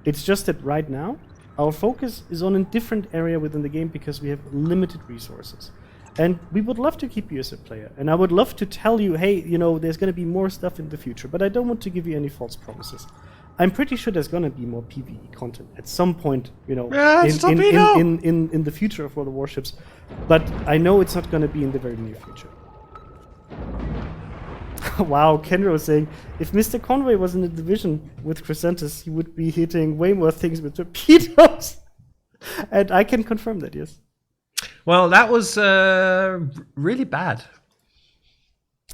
It's just that right now our focus is on a different area within the game because we have limited resources. And we would love to keep you as a player. And I would love to tell you, hey, there's going to be more stuff in the future. But I don't want to give you any false promises. I'm pretty sure there's gonna be more PvE content at some point, Yeah, in the future of World of Warships. But I know it's not gonna be in the very near future. Wow, Kenro was saying, if Mr. Conway was in a division with Chrysanthus, he would be hitting way more things with torpedoes. And I can confirm that, yes. Well, that was really bad.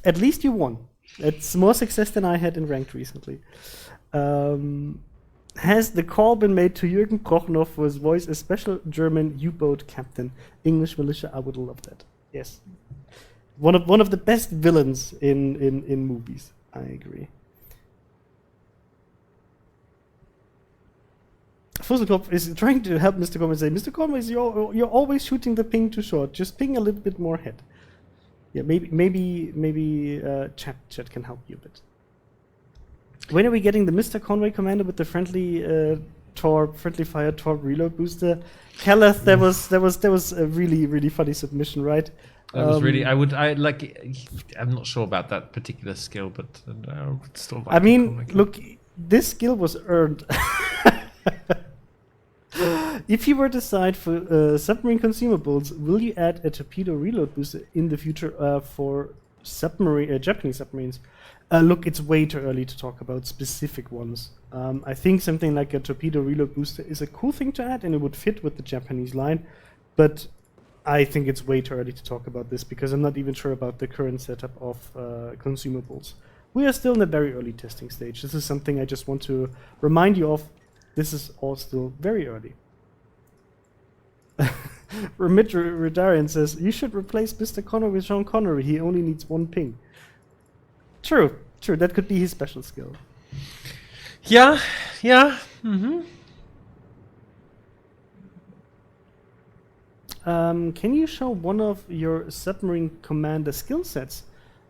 At least you won. It's more success than I had in ranked recently. Has the call been made to Jürgen Prochnow for his voice a special German U-boat captain? English militia, I would love that. Yes. One of the best villains in movies. I agree. Fusselkopf is trying to help Mr. Conway say, Mr. Conway, you're always shooting the ping too short. Just ping a little bit more ahead. Yeah, maybe chat can help you a bit. When are we getting the Mr. Conway commander with the friendly fire torp reload booster? Kalleth, that was a really funny submission, right? That was really. I'm not sure about that particular skill, but I would still like. I mean, look, this skill was earned. If you were to decide for submarine consumables, will you add a torpedo reload booster in the future for Japanese submarines? Look, it's way too early to talk about specific ones. I think something like a torpedo reload booster is a cool thing to add, and it would fit with the Japanese line. But I think it's way too early to talk about this because I'm not even sure about the current setup of consumables. We are still in a very early testing stage. This is something I just want to remind you of. This is all still very early. Remit Redarian says, you should replace Mr. Connery with Sean Connery. He only needs one ping. True. That could be his special skill. Yeah. Mm-hmm. Can you show one of your submarine commander skill sets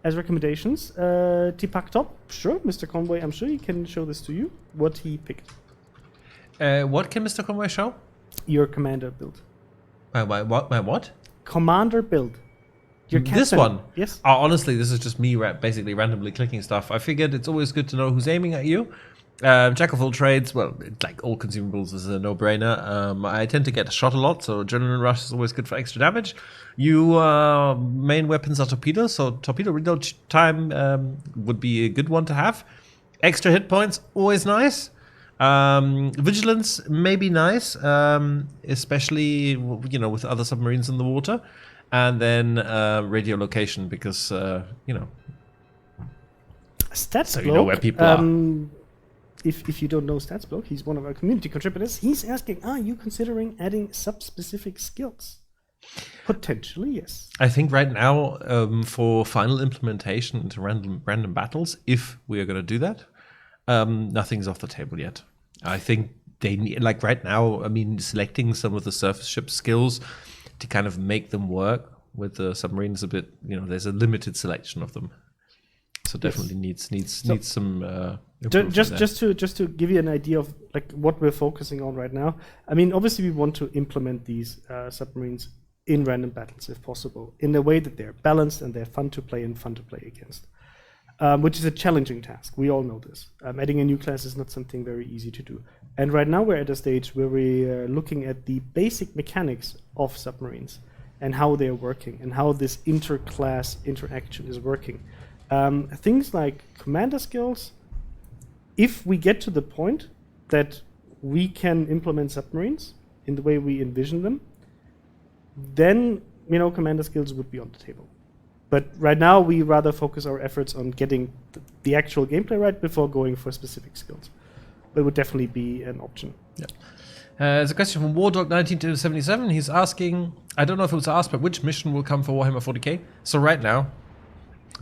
as recommendations? Tipak Top, sure. Mr. Conway, I'm sure he can show this to you. What he picked. What can Mr. Conway show? Your commander build. My what? Commander build. Your captain. This one? Yes. Oh, honestly, this is just me basically randomly clicking stuff. I figured it's always good to know who's aiming at you. Jack of all trades, well, it's like all consumables is a no-brainer. I tend to get shot a lot, so adrenaline rush is always good for extra damage. Main weapons are torpedoes, so torpedo reload time would be a good one to have. Extra hit points, always nice. Vigilance may be nice, especially with other submarines in the water. And then radio location, because Stats so you know where people are. If you don't know Statsblock, he's one of our community contributors. He's asking, are you considering adding sub-specific skills? Potentially, yes. I think right now, for final implementation into random battles, if we are going to do that, nothing's off the table yet. I think they need, like right now, selecting some of the surface ship skills to kind of make them work with the submarines a bit, there's a limited selection of them. So definitely needs some just to give you an idea of like what we're focusing on right now. Obviously we want to implement these submarines in random battles if possible, in a way that they're balanced and they're fun to play and fun to play against, which is a challenging task. We all know this. Adding a new class is not something very easy to do. And right now we're at a stage where we're looking at the basic mechanics of submarines and how they're working and how this inter-class interaction is working. Things like commander skills, if we get to the point that we can implement submarines in the way we envision them, then commander skills would be on the table. But right now we rather focus our efforts on getting the actual gameplay right before going for specific skills. But it would definitely be an option. Yeah. There's a question from Wardog1977. He's asking, I don't know if it was asked, but which mission will come for Warhammer 40k? So right now,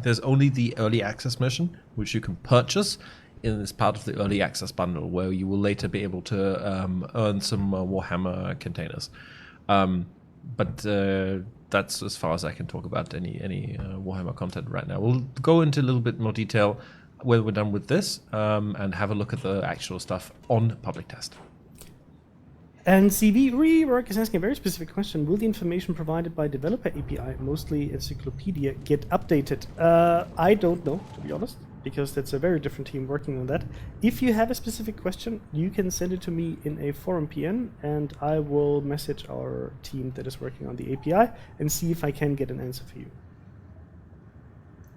there's only the early access mission, which you can purchase in this part of the early access bundle, where you will later be able to earn some Warhammer containers. But that's as far as I can talk about any Warhammer content right now. We'll go into a little bit more detail when we're done with this and have a look at the actual stuff on public test. And CV Rework is asking a very specific question. Will the information provided by developer API, mostly encyclopedia, get updated? I don't know, to be honest, because that's a very different team working on that. If you have a specific question, you can send it to me in a forum PN, and I will message our team that is working on the API and see if I can get an answer for you.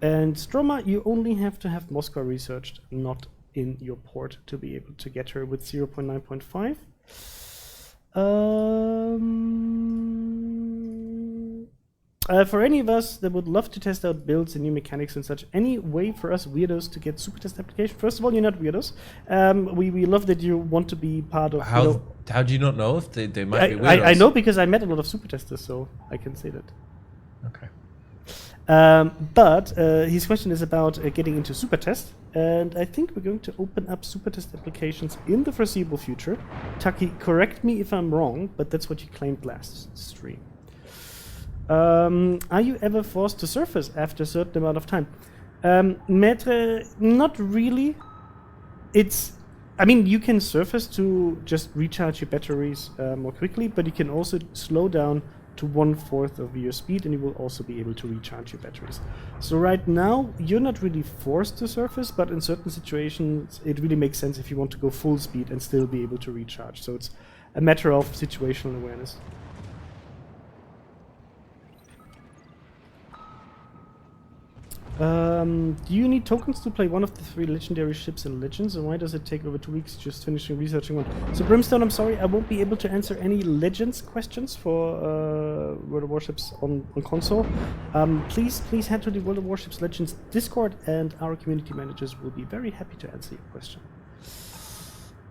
And Stroma, you only have to have Moscow researched, not in your port, to be able to get her with 0.9.5. For any of us that would love to test out builds and new mechanics and such, any way for us weirdos to get super test application? First of all, you're not weirdos. We love that you want to be part of. How do you not know if they might be weirdos? I know because I met a lot of super testers, so I can say that. Okay. But his question is about getting into super test, and I think we're going to open up super test applications in the foreseeable future. Taki, correct me if I'm wrong, but that's what you claimed last stream. Are you ever forced to surface after a certain amount of time? Maître, not really. I mean, you can surface to just recharge your batteries more quickly, but you can also slow down to 1/4 of your speed, and you will also be able to recharge your batteries. So right now, you're not really forced to surface, but in certain situations, it really makes sense if you want to go full speed and still be able to recharge. So it's a matter of situational awareness. Do you need tokens to play one of the 3 legendary ships in Legends, and why does it take over 2 weeks just finishing researching one? So Brimstone, I'm sorry, I won't be able to answer any Legends questions for World of Warships on console. Please head to the World of Warships Legends Discord, and our community managers will be very happy to answer your question.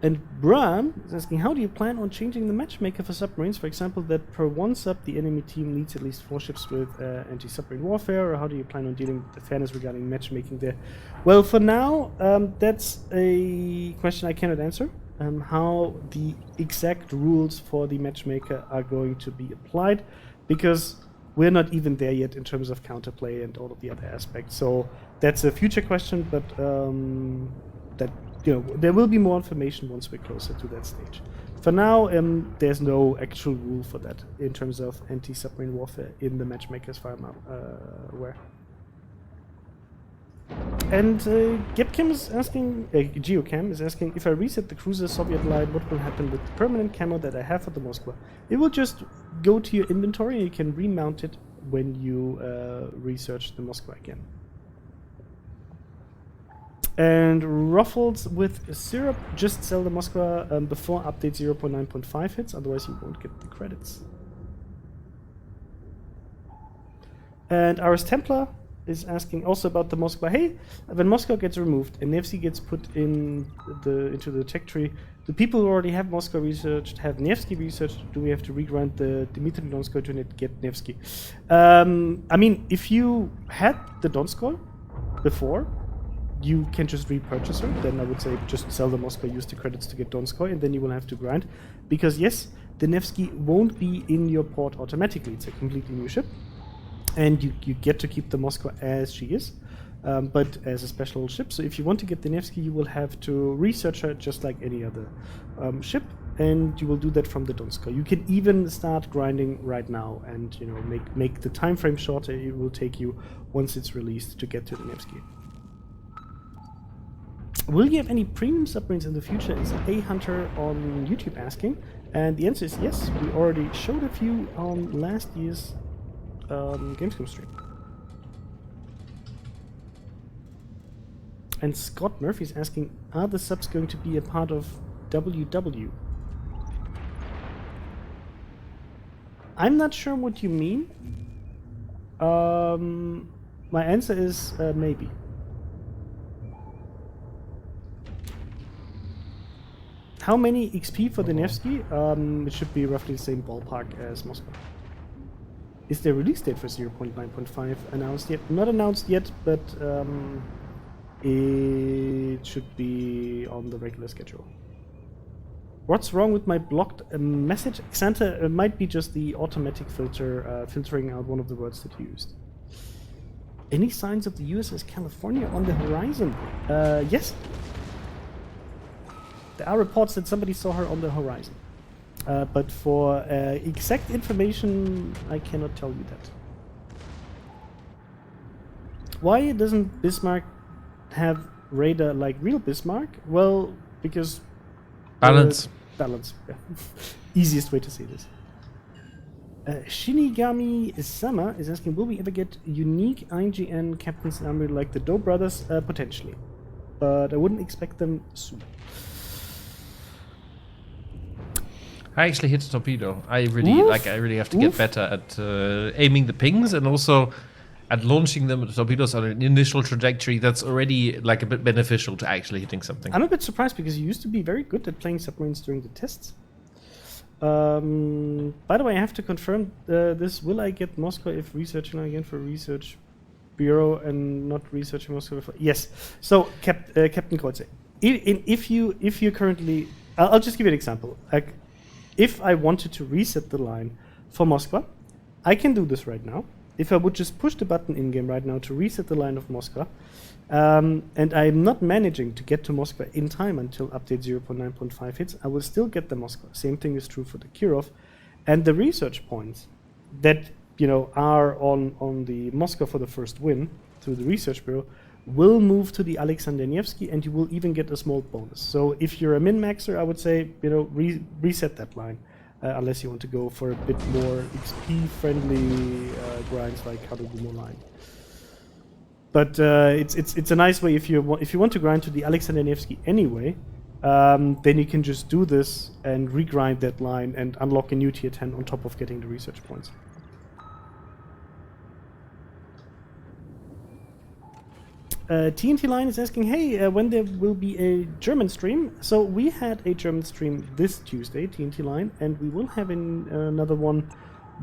And Bram is asking, how do you plan on changing the matchmaker for submarines? For example, that per 1 sub, the enemy team needs at least 4 ships with anti-submarine warfare, or how do you plan on dealing with the fairness regarding matchmaking there? Well, for now, that's a question I cannot answer. How the exact rules for the matchmaker are going to be applied, because we're not even there yet in terms of counterplay and all of the other aspects. So that's a future question, but there will be more information once we're closer to that stage. For now, there's no actual rule for that in terms of anti-submarine warfare in the matchmaker's firmware. And Geocam is asking, if I reset the cruiser Soviet line, what will happen with the permanent camo that I have for the Moskva? It will just go to your inventory, and you can remount it when you research the Moskva again. And Ruffles with Syrup, just sell the Moskva before update 0.9.5 hits, otherwise you won't get the credits. And Aris Templar is asking also about the Moskva. Hey, when Moscow gets removed and Nevsky gets put into the tech tree, the people who already have Moscow researched have Nevsky researched. Do we have to regrind the Dmitry Donskoy to get Nevsky? I mean, if you had the Donskoy before, you can just repurchase her. Then I would say just sell the Moscow, use the credits to get Donskoy, and then you will have to grind. Because yes, the Nevsky won't be in your port automatically. It's a completely new ship. And you get to keep the Moscow as she is, but as a special ship. So if you want to get the Nevsky, you will have to research her just like any other ship, and you will do that from the Donskoy. You can even start grinding right now, and make the time frame shorter. It will take you once it's released to get to the Nevsky. Will you have any premium submarines in the future? Is A Hunter on YouTube asking, and the answer is yes. We already showed a few on last year's Gamescom stream. And Scott Murphy is asking, are the subs going to be a part of WW? I'm not sure what you mean. My answer is maybe. How many XP for the Nevsky? It should be roughly the same ballpark as Moscow. Is there a release date for 0.9.5 announced yet? Not announced yet, but it should be on the regular schedule. What's wrong with my blocked message? Xanta, it might be just the automatic filtering out one of the words that you used. Any signs of the USS California on the horizon? Yes. There are reports that somebody saw her on the horizon. But for exact information, I cannot tell you that. Why doesn't Bismarck have radar like real Bismarck? Well, because... Balance. Balance, yeah. Easiest way to say this. Shinigami Sama is asking, will we ever get unique IGN Captain's Army like the Doe Brothers? Potentially. But I wouldn't expect them soon. I actually hit a torpedo. I really have to get better at aiming the pings and also at launching them the torpedoes on an initial trajectory that's already like a bit beneficial to actually hitting something. I'm a bit surprised because you used to be very good at playing submarines during the tests. By the way, I have to confirm this. Will I get Moscow if researching again for Research Bureau and not researching Moscow? Yes. So, Captain Kreuzer, if you currently, I'll just give you an example. Like, if I wanted to reset the line for Moscow, I can do this right now. If I would just push the button in-game right now to reset the line of Moscow, and I'm not managing to get to Moscow in time until update 0.9.5 hits, I will still get the Moscow. Same thing is true for the Kirov. And the research points that are on the Moscow for the first win through the Research Bureau will move to the Alexander Nevsky, and you will even get a small bonus. So if you're a min-maxer, I would say reset that line. Unless you want to go for a bit more XP-friendly grinds like how to do more line. But it's a nice way if you want to grind to the Alexander Nevsky anyway, then you can just do this and regrind that line and unlock a new tier 10 on top of getting the research points. TNT Line is asking, hey, when there will be a German stream? So we had a German stream this Tuesday, TNT Line, and we will have another one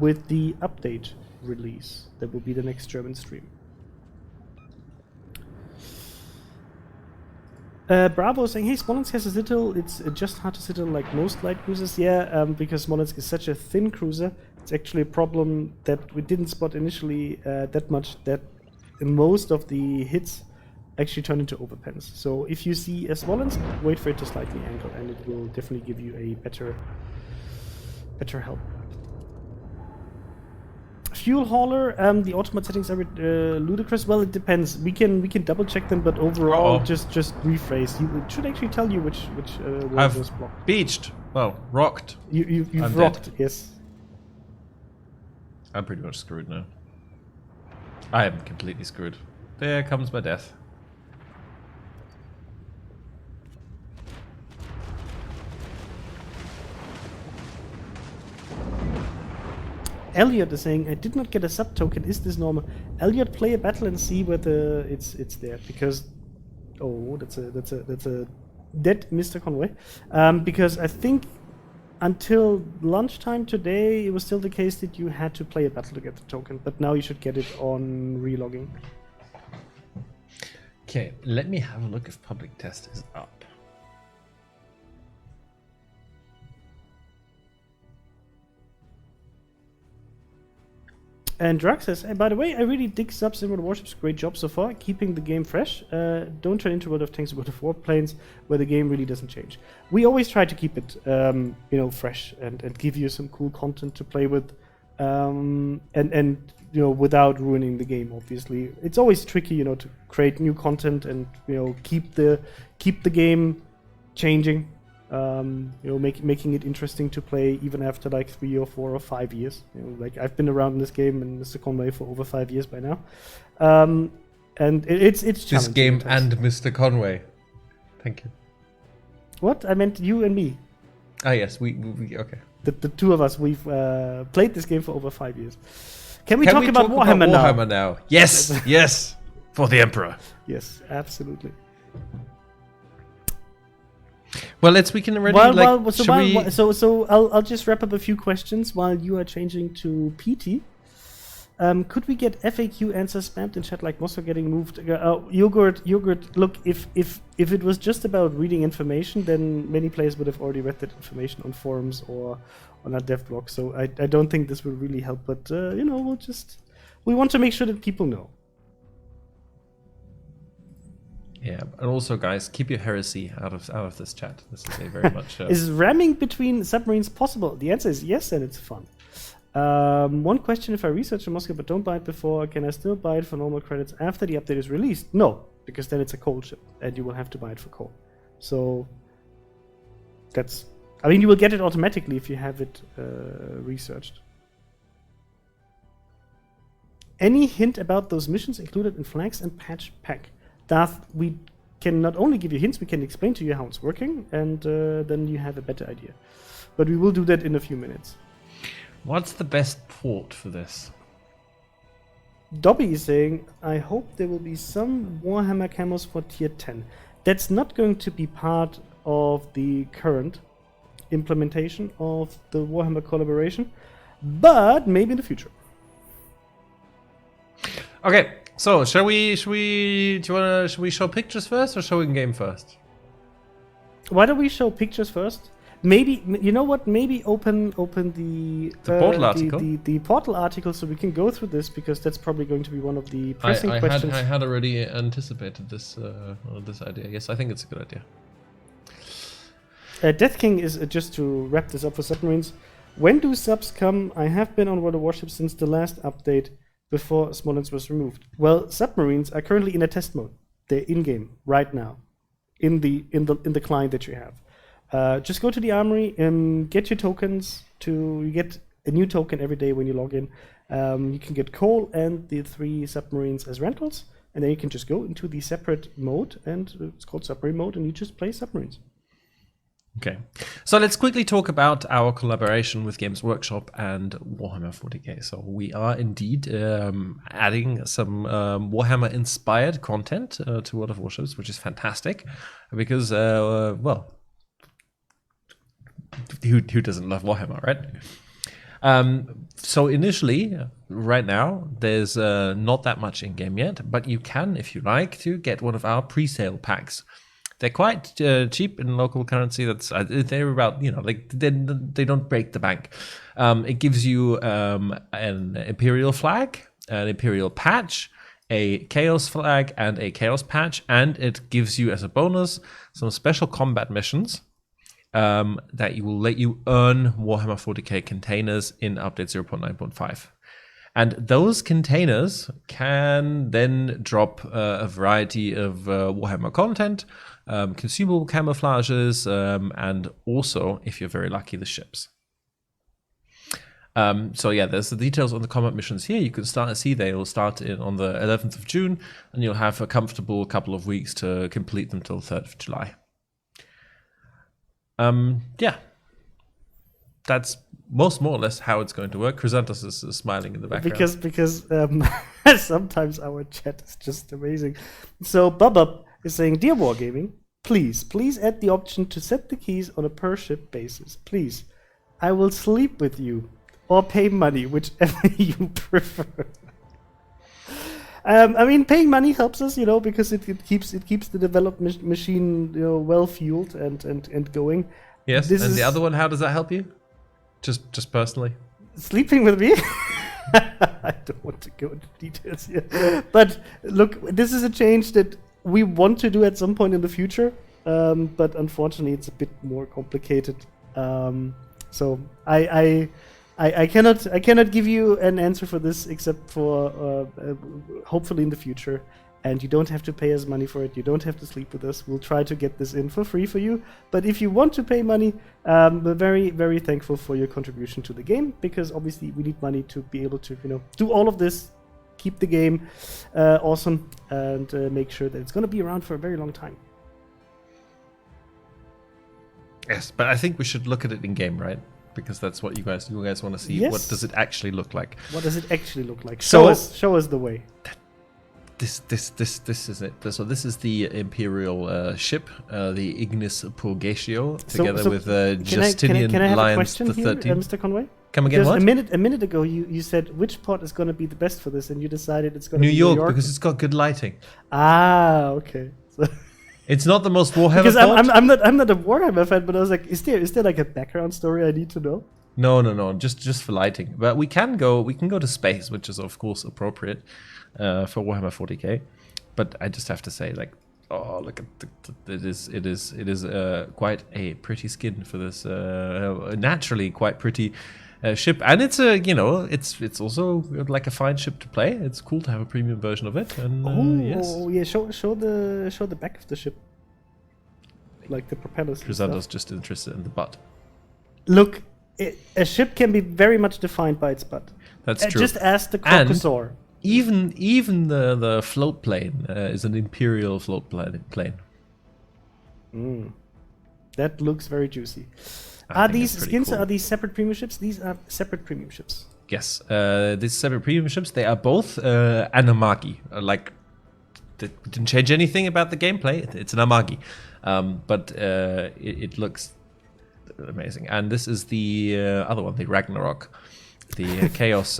with the update release. That will be the next German stream. Bravo is saying, hey, Smolensk has a citadel. It's just hard to citadel like most light cruisers. Yeah, because Smolensk is such a thin cruiser. It's actually a problem that we didn't spot initially that much, that most of the hits actually turn into overpens. So if you see a Smolensk, wait for it to slightly angle, and it will definitely give you a better help. Fuel hauler, the automat settings are ludicrous. Well, it depends. We can double check them, but overall, just rephrase. It should actually tell you which word was blocked. Beached. Well, rocked. You've rocked. Dead. Yes. I'm pretty much screwed now. I am completely screwed. There comes my death. Elliot is saying, I did not get a sub token. Is this normal? Elliot, play a battle and see whether it's there, because that's a dead Mr. Conway. Because I think until lunchtime today, it was still the case that you had to play a battle to get the token, but now you should get it on relogging. Okay, let me have a look if public test is up. And Drug says, hey, by the way, I really dig subs in World of Warships. Great job so far, keeping the game fresh. Don't turn into World of Tanks or World of Warplanes, where the game really doesn't change. We always try to keep it, fresh and give you some cool content to play with, and without ruining the game. Obviously, it's always tricky, to create new content and keep the game changing. Making it interesting to play even after like 3 or 4 or 5 years. Like I've been around in this game and Mr. Conway for over 5 years by now, and it's this game and Mr. Conway. Thank you. What? I meant you and me. Ah yes, we okay. The two of us, we've played this game for over 5 years. Can we talk about Warhammer now? Yes, yes, for the Emperor. Yes, absolutely. Well, we can already so I'll just wrap up a few questions while you are changing to PT. Could we get FAQ answers spammed in chat like Moscow getting moved? Yogurt. Look, if it was just about reading information, then many players would have already read that information on forums or on our dev blog. So I don't think this will really help. But we want to make sure that people know. Yeah, and also, guys, keep your heresy out of this chat. This is a very much. Is ramming between submarines possible? The answer is yes, and it's fun. One question: if I research a Moscow but don't buy it before, can I still buy it for normal credits after the update is released? No, because then it's a coal ship, and you will have to buy it for coal. So that's. I mean, you will get it automatically if you have it researched. Any hint about those missions included in Flags and Patch Pack? Darth, we can not only give you hints, we can explain to you how it's working, and then you have a better idea. But we will do that in a few minutes. What's the best port for this? Dobby is saying, I hope there will be some Warhammer camos for tier 10. That's not going to be part of the current implementation of the Warhammer collaboration, but maybe in the future. Okay, so should we show pictures first or show in game first? Why don't we show pictures first? Maybe, you know what? Maybe open the portal article. The portal article, so we can go through this, because that's probably going to be one of the pressing questions. I had already anticipated this this idea. Yes, I think it's a good idea. Death King is just to wrap this up for submarines. When do subs come? I have been on World of Warships since the last update before Smolensk was removed. Well, submarines are currently in a test mode. They're in game right now, in the client that you have. Just go to the armory and get your tokens. You get a new token every day when you log in. You can get coal and the 3 submarines as rentals, and then you can just go into the separate mode, and it's called submarine mode, and you just play submarines. Okay, so let's quickly talk about our collaboration with Games Workshop and Warhammer 40k. So we are indeed adding some Warhammer-inspired content to World of Warships, which is fantastic, because, well, who doesn't love Warhammer, right? So initially, right now, there's not that much in-game yet, but you can, if you like, to get one of our pre-sale packs. They're quite cheap in local currency. They're about, like they don't break the bank. It gives you an Imperial flag, an Imperial patch, a Chaos flag, and a Chaos patch, and it gives you as a bonus some special combat missions that will let you earn Warhammer 40k containers in update 0.9.5. And those containers can then drop a variety of Warhammer content, consumable camouflages, and also, if you're very lucky, the ships. So yeah, there's the details on the combat missions here. You can see they will start on the 11th of June, and you'll have a comfortable couple of weeks to complete them till 3rd of July. Yeah. That's more or less how it's going to work. Chrysanthus is smiling in the background. Because sometimes our chat is just amazing. So Bubba is saying, Dear Wargaming, please add the option to set the keys on a per ship basis. Please. I will sleep with you or pay money, whichever you prefer. I mean, paying money helps us, because it keeps the development machine, well fueled and going. Yes, and the other one, how does that help you? Just personally? Sleeping with me? I don't want to go into details here. But look, this is a change that we want to do at some point in the future. But unfortunately, it's a bit more complicated. So I cannot give you an answer for this, except for hopefully in the future. And you don't have to pay us money for it. You don't have to sleep with us. We'll try to get this in for free for you. But if you want to pay money, we're very, very thankful for your contribution to the game, because obviously we need money to be able to, do all of this, keep the game awesome, and make sure that it's going to be around for a very long time. Yes, but I think we should look at it in game, right? Because that's what you guys want to see. Yes. What does it actually look like? What does it actually look like? So, show us the way. This is it. So this is the Imperial ship, the Ignis Purgatio, together with Justinian can I have Lions a question the 13th. Here, Mr. Conway? Come again, Because what? a minute ago you said which port is going to be the best for this, and you decided it's going to New be York, New York because it's got good lighting. Ah, okay. So It's not the most Warhammer because port. I'm not a Warhammer fan, but I was like, is there like a background story I need to know? No, just for lighting. But we can go to space, which is of course appropriate for Warhammer 40k. But I just have to say, like, Oh, look at it is quite a pretty skin for this naturally quite pretty ship, and it's it's also like a fine ship to play. It's cool to have a premium version of it. And yes, yeah, show the back of the ship, like the propellers. Trisando's just interested in the butt. Look, a ship can be very much defined by its butt. That's true. Just ask the Crocosaur. Even the float plane is an Imperial float plane. That looks very juicy. I Are think these it's pretty skins? cool. Are these separate premium ships? These are separate premium ships. Yes, these separate premium ships. They are both an Amagi. Didn't change anything about the gameplay. It's an Amagi, but it looks amazing. And this is the other one, the Ragnarok, the Chaos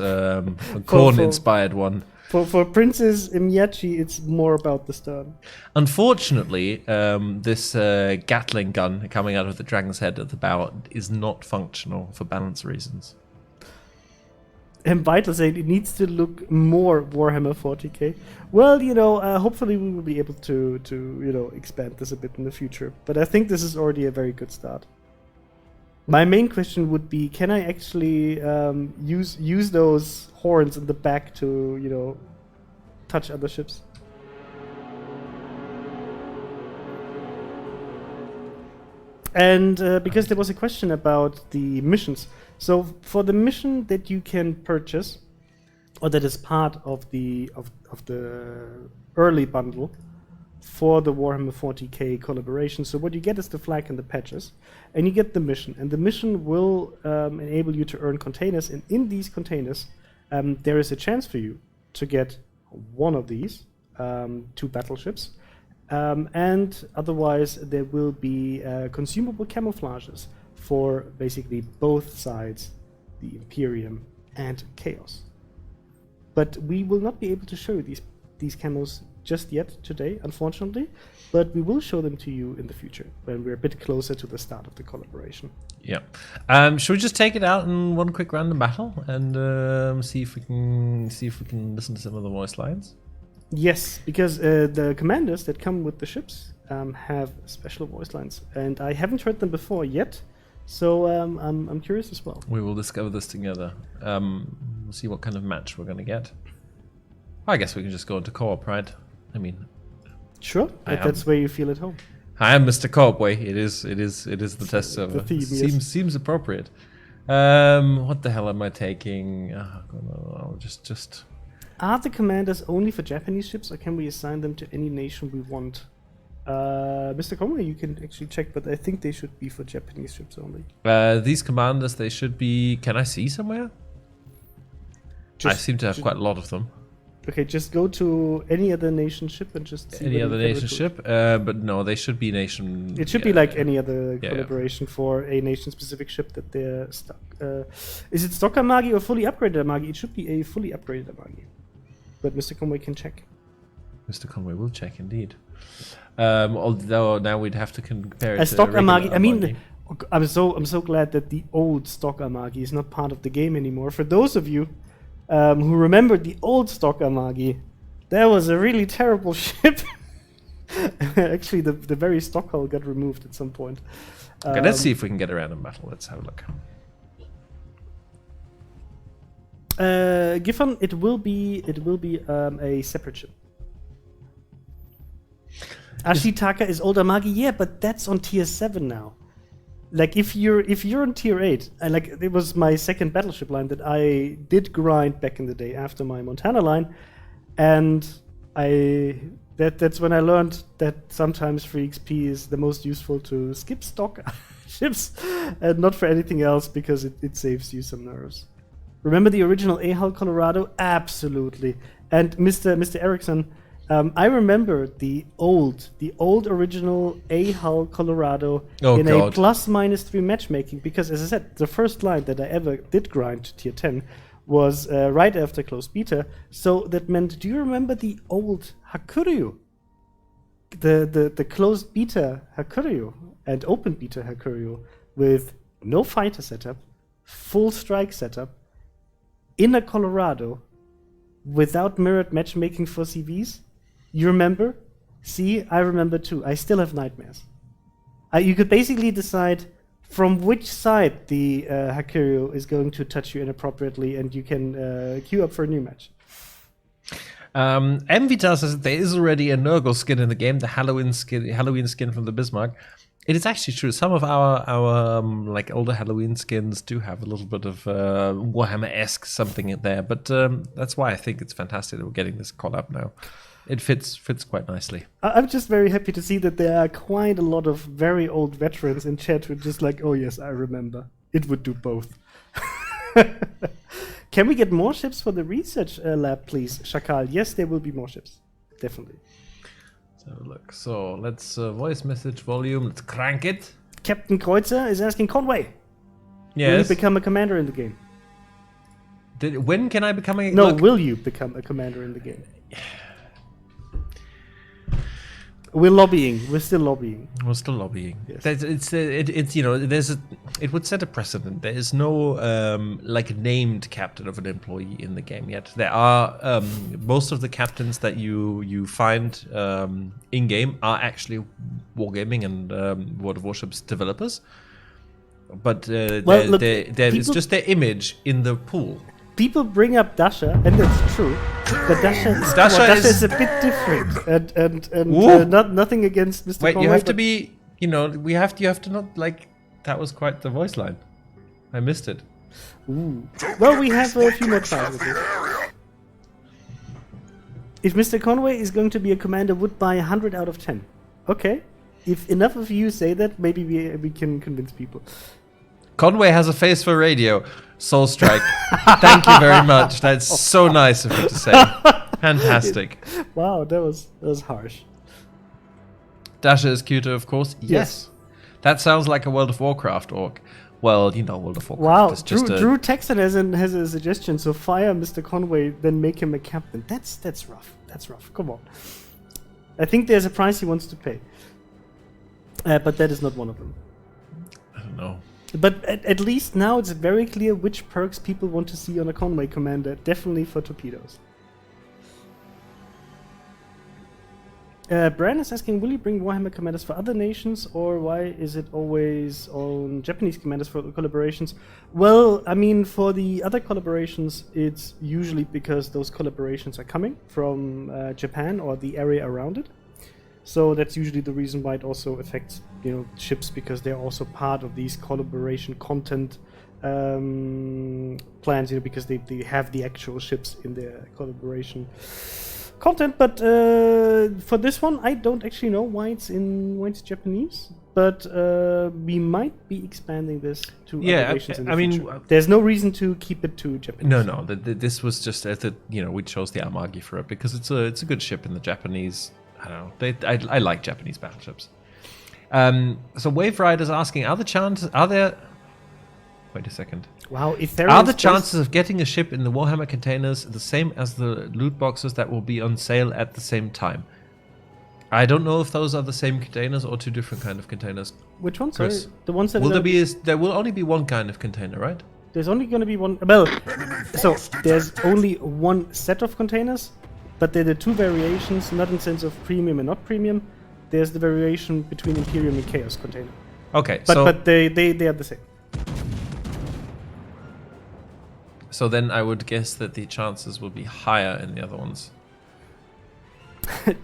Korn-inspired one. For Princess Miyachi, it's more about the stern. Unfortunately, this Gatling gun coming out of the dragon's head at the bow is not functional for balance reasons. And Vital saying it needs to look more Warhammer 40k. Well, hopefully we will be able to expand this a bit in the future. But I think this is already a very good start. My main question would be, can I actually use those horns in the back to, touch other ships? And because there was a question about the missions. So for the mission that you can purchase, or that is part of the early bundle for the Warhammer 40k collaboration. So what you get is the flag and the patches, and you get the mission. And the mission will enable you to earn containers, and in these containers there is a chance for you to get one of these, 2 battleships, and otherwise there will be consumable camouflages for basically both sides, the Imperium and Chaos. But we will not be able to show you these camos just yet today, unfortunately, but we will show them to you in the future when we're a bit closer to the start of the collaboration. Yeah. Should we just take it out in one quick random battle and see if we can listen to some of the voice lines? Yes, because the commanders that come with the ships have special voice lines, and I haven't heard them before yet. So I'm curious as well. We will discover this together. We'll see what kind of match we're going to get. I guess we can just go into co-op, right? I mean, sure. That's where you feel at home. I am Mr. Co-op. It is the test server. The theme, seems appropriate. What the hell am I taking? Oh, just. Are the commanders only for Japanese ships, or can we assign them to any nation we want? Mr. Conway, you can actually check, but I think they should be for Japanese ships only. These commanders, they should be... Can I see somewhere? I seem to have quite a lot of them. Okay, just go to any other nation ship and just see any other nation ship, but no, they should be nation... It should be like any other collaboration for a nation-specific ship that they're stuck. Is it stock Amagi or fully upgraded Amagi? It should be a fully upgraded Amagi. But Mr. Conway can check. Mr. Conway will check, indeed. Although now we'd have to compare it to stock Amagi. I mean, Amagi. I'm so glad that the old stock Amagi is not part of the game anymore. For those of you who remember the old stock Amagi, that was a really terrible ship. Actually, the very stock hull got removed at some point. Okay, let's see if we can get a random battle. Let's have a look. Giffen, it will be a separate ship. Ashitaka is old Amagi, yeah, but that's on tier 7 now. Like if you're on tier 8, like it was my second battleship line that I did grind back in the day after my Montana line, and that's when I learned that sometimes free XP is the most useful to skip stock ships and not for anything else because it saves you some nerves. Remember the original A-Hull Colorado? Absolutely. And Mr. Erickson, I remember the old original A-Hull Colorado in a +-3 matchmaking because, as I said, the first line that I ever did grind to tier 10 was right after closed beta. So that meant, do you remember the old Hakuryu? The closed beta Hakuryu and open beta Hakuryu with no fighter setup, full strike setup, in a Colorado without mirrored matchmaking for CVs? You remember? See, I remember too. I still have nightmares. You could basically decide from which side the Hakurio is going to touch you inappropriately, and you can queue up for a new match. Mvita says there is already a Nurgle skin in the game, the Halloween skin from the Bismarck. It is actually true. Some of our like older Halloween skins do have a little bit of Warhammer-esque something in there, but that's why I think it's fantastic that we're getting this collab now. It fits quite nicely. I'm just very happy to see that there are quite a lot of very old veterans in chat who are just like, oh yes, I remember. It would do both. Can we get more ships for the research lab, please, Shakal? Yes, there will be more ships. Definitely. So look. So let's voice message volume. Let's crank it. Captain Kreuzer is asking Conway. Yes. Will you become a commander in the game? When can I become a... No, will you become a commander in the game? We're lobbying. We're still lobbying. We're still lobbying. Yes. It's you know, it would set a precedent. There is no like named captain of an employee in the game yet. There are most of the captains that you find in game are actually Wargaming and World of Warships developers. But it's just their image in the pool. People bring up Dasha, and that's true. But Dasha is a bit different, and nothing against Mr. Wait, Conway, you have to be, you know, you have to not like. That was quite the voice line. I missed it. Ooh. Well, we have a few more tries with this. If Mr. Conway is going to be a commander, would buy 100 out of 10. Okay. If enough of you say that, maybe we can convince people. Conway has a face for radio. Soul Strike. Thank you very much. That's so nice of you to say. Fantastic. Wow, that was harsh. Dasha is cuter, of course. Yes. That sounds like a World of Warcraft orc. Well, you know, World of Warcraft wow, is just Drew Texan has a suggestion. So fire Mr. Conway, then make him a captain. That's rough. That's rough. Come on. I think there's a price he wants to pay. But that is not one of them. I don't know. But at least now it's very clear which perks people want to see on a Conway commander. Definitely for torpedoes. Bran is asking, will you bring Warhammer commanders for other nations, or why is it always on Japanese commanders for collaborations? Well, I mean, for the other collaborations, it's usually because those collaborations are coming from Japan or the area around it. So that's usually the reason why it also affects, you know, ships, because they're also part of these collaboration content plans, you know, because they have the actual ships in their collaboration content. But for this one, I don't actually know why it's Japanese. But we might be expanding this to other nations in the future. There's no reason to keep it to Japanese. No. This was just that, you know, we chose the Amagi for it because it's a good ship in the Japanese. I don't know. I like Japanese battleships. So Wave Rider's asking, are there? Wait a second. Wow, if there are the chances of getting a ship in the Warhammer containers the same as the loot boxes that will be on sale at the same time? I don't know if those are the same containers or two different kind of containers. Which ones? Chris? Sorry, the ones that there will only be one kind of container, right? There's only going to be one. Well, so there's only one set of containers, but they're the two variations, not in sense of premium and not premium. There's the variation between Imperium and Chaos container. Okay, but they are the same. So then I would guess that the chances will be higher in the other ones.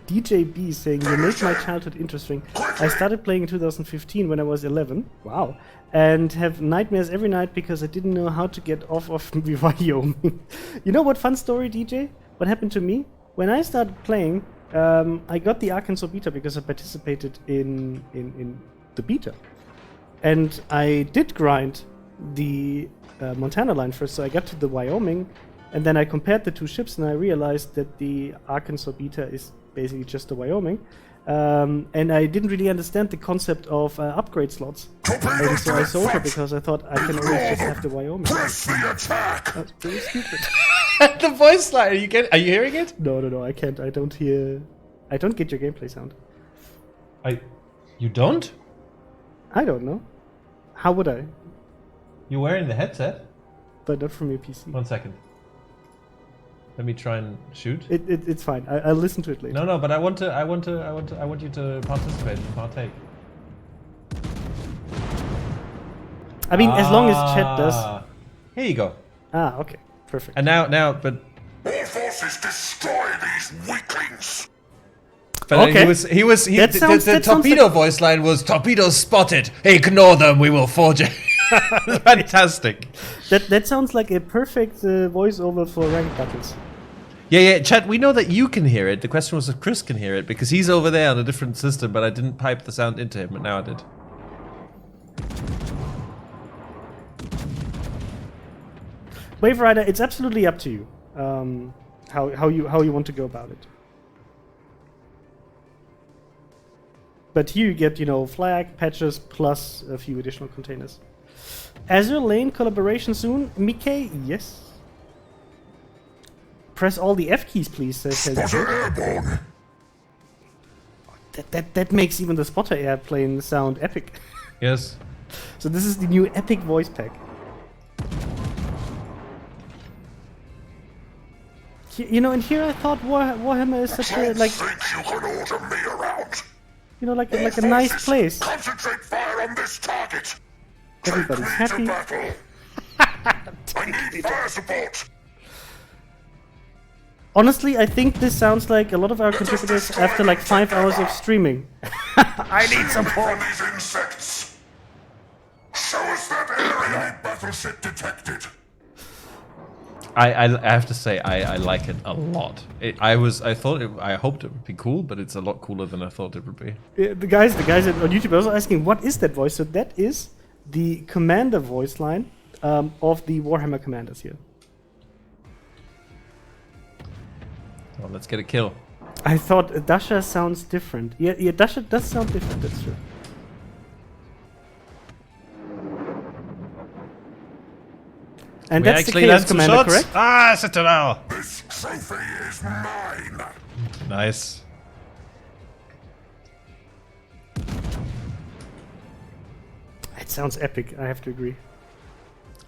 DJB is saying, you made my childhood interesting. I started playing in 2015 when I was 11. Wow. And have nightmares every night because I didn't know how to get off of Wyoming. You know what fun story, DJ? What happened to me? When I started playing, I got the Arkansas beta because I participated in the beta. And I did grind the Montana line first, so I got to the Wyoming, and then I compared the two ships, and I realized that the Arkansas beta is basically just the Wyoming. And I didn't really understand the concept of upgrade slots. And so I sold it because I thought I can always just have the Wyoming. That's pretty stupid. The voice line, are you hearing it? No, I can't. I don't get your gameplay sound. You don't? I don't know. How would I? You're wearing the headset? But not from your PC. 1 second. Let me try and shoot. It's fine. I'll listen to it later. No, but I want you to participate and partake. I mean, as long as chat does. Here you go. Ah, okay, perfect. And now, but. All forces destroy these weaklings. But Okay. the torpedo voice line was torpedoes spotted. Ignore them. We will forge it. Fantastic. That sounds like a perfect voiceover for ranked battles. Yeah, chat. We know that you can hear it. The question was if Chris can hear it because he's over there on a different system. But I didn't pipe the sound into him, but now I did. Wave Rider, it's absolutely up to you. How you want to go about it. But here you get, flag, patches, plus a few additional containers. Azure Lane collaboration soon. Mickey, yes. Press all the F keys, please, says Spotter airborne. That makes even the spotter airplane sound epic. Yes. So this is the new epic voice pack. And here I thought Warhammer is such a Think you can order me around? like a nice place. Concentrate fire on this target. Everybody's happy. Battle. I need fire support. Honestly, I think this sounds like a lot of our contributors after like 5 hours of streaming. I need support. These insects. Show us that area. Battleship detected. I have to say I like it a lot. I hoped it would be cool, but it's a lot cooler than I thought it would be. The guys on YouTube are also asking, what is that voice? So that is the commander voice line of the Warhammer commanders here. Well, let's get a kill. I thought Dasha sounds different. Yeah, Dasha does sound different, that's true. And that's the Chaos Commander, correct? Ah, Citadel! This trophy is mine. Nice. It sounds epic, I have to agree.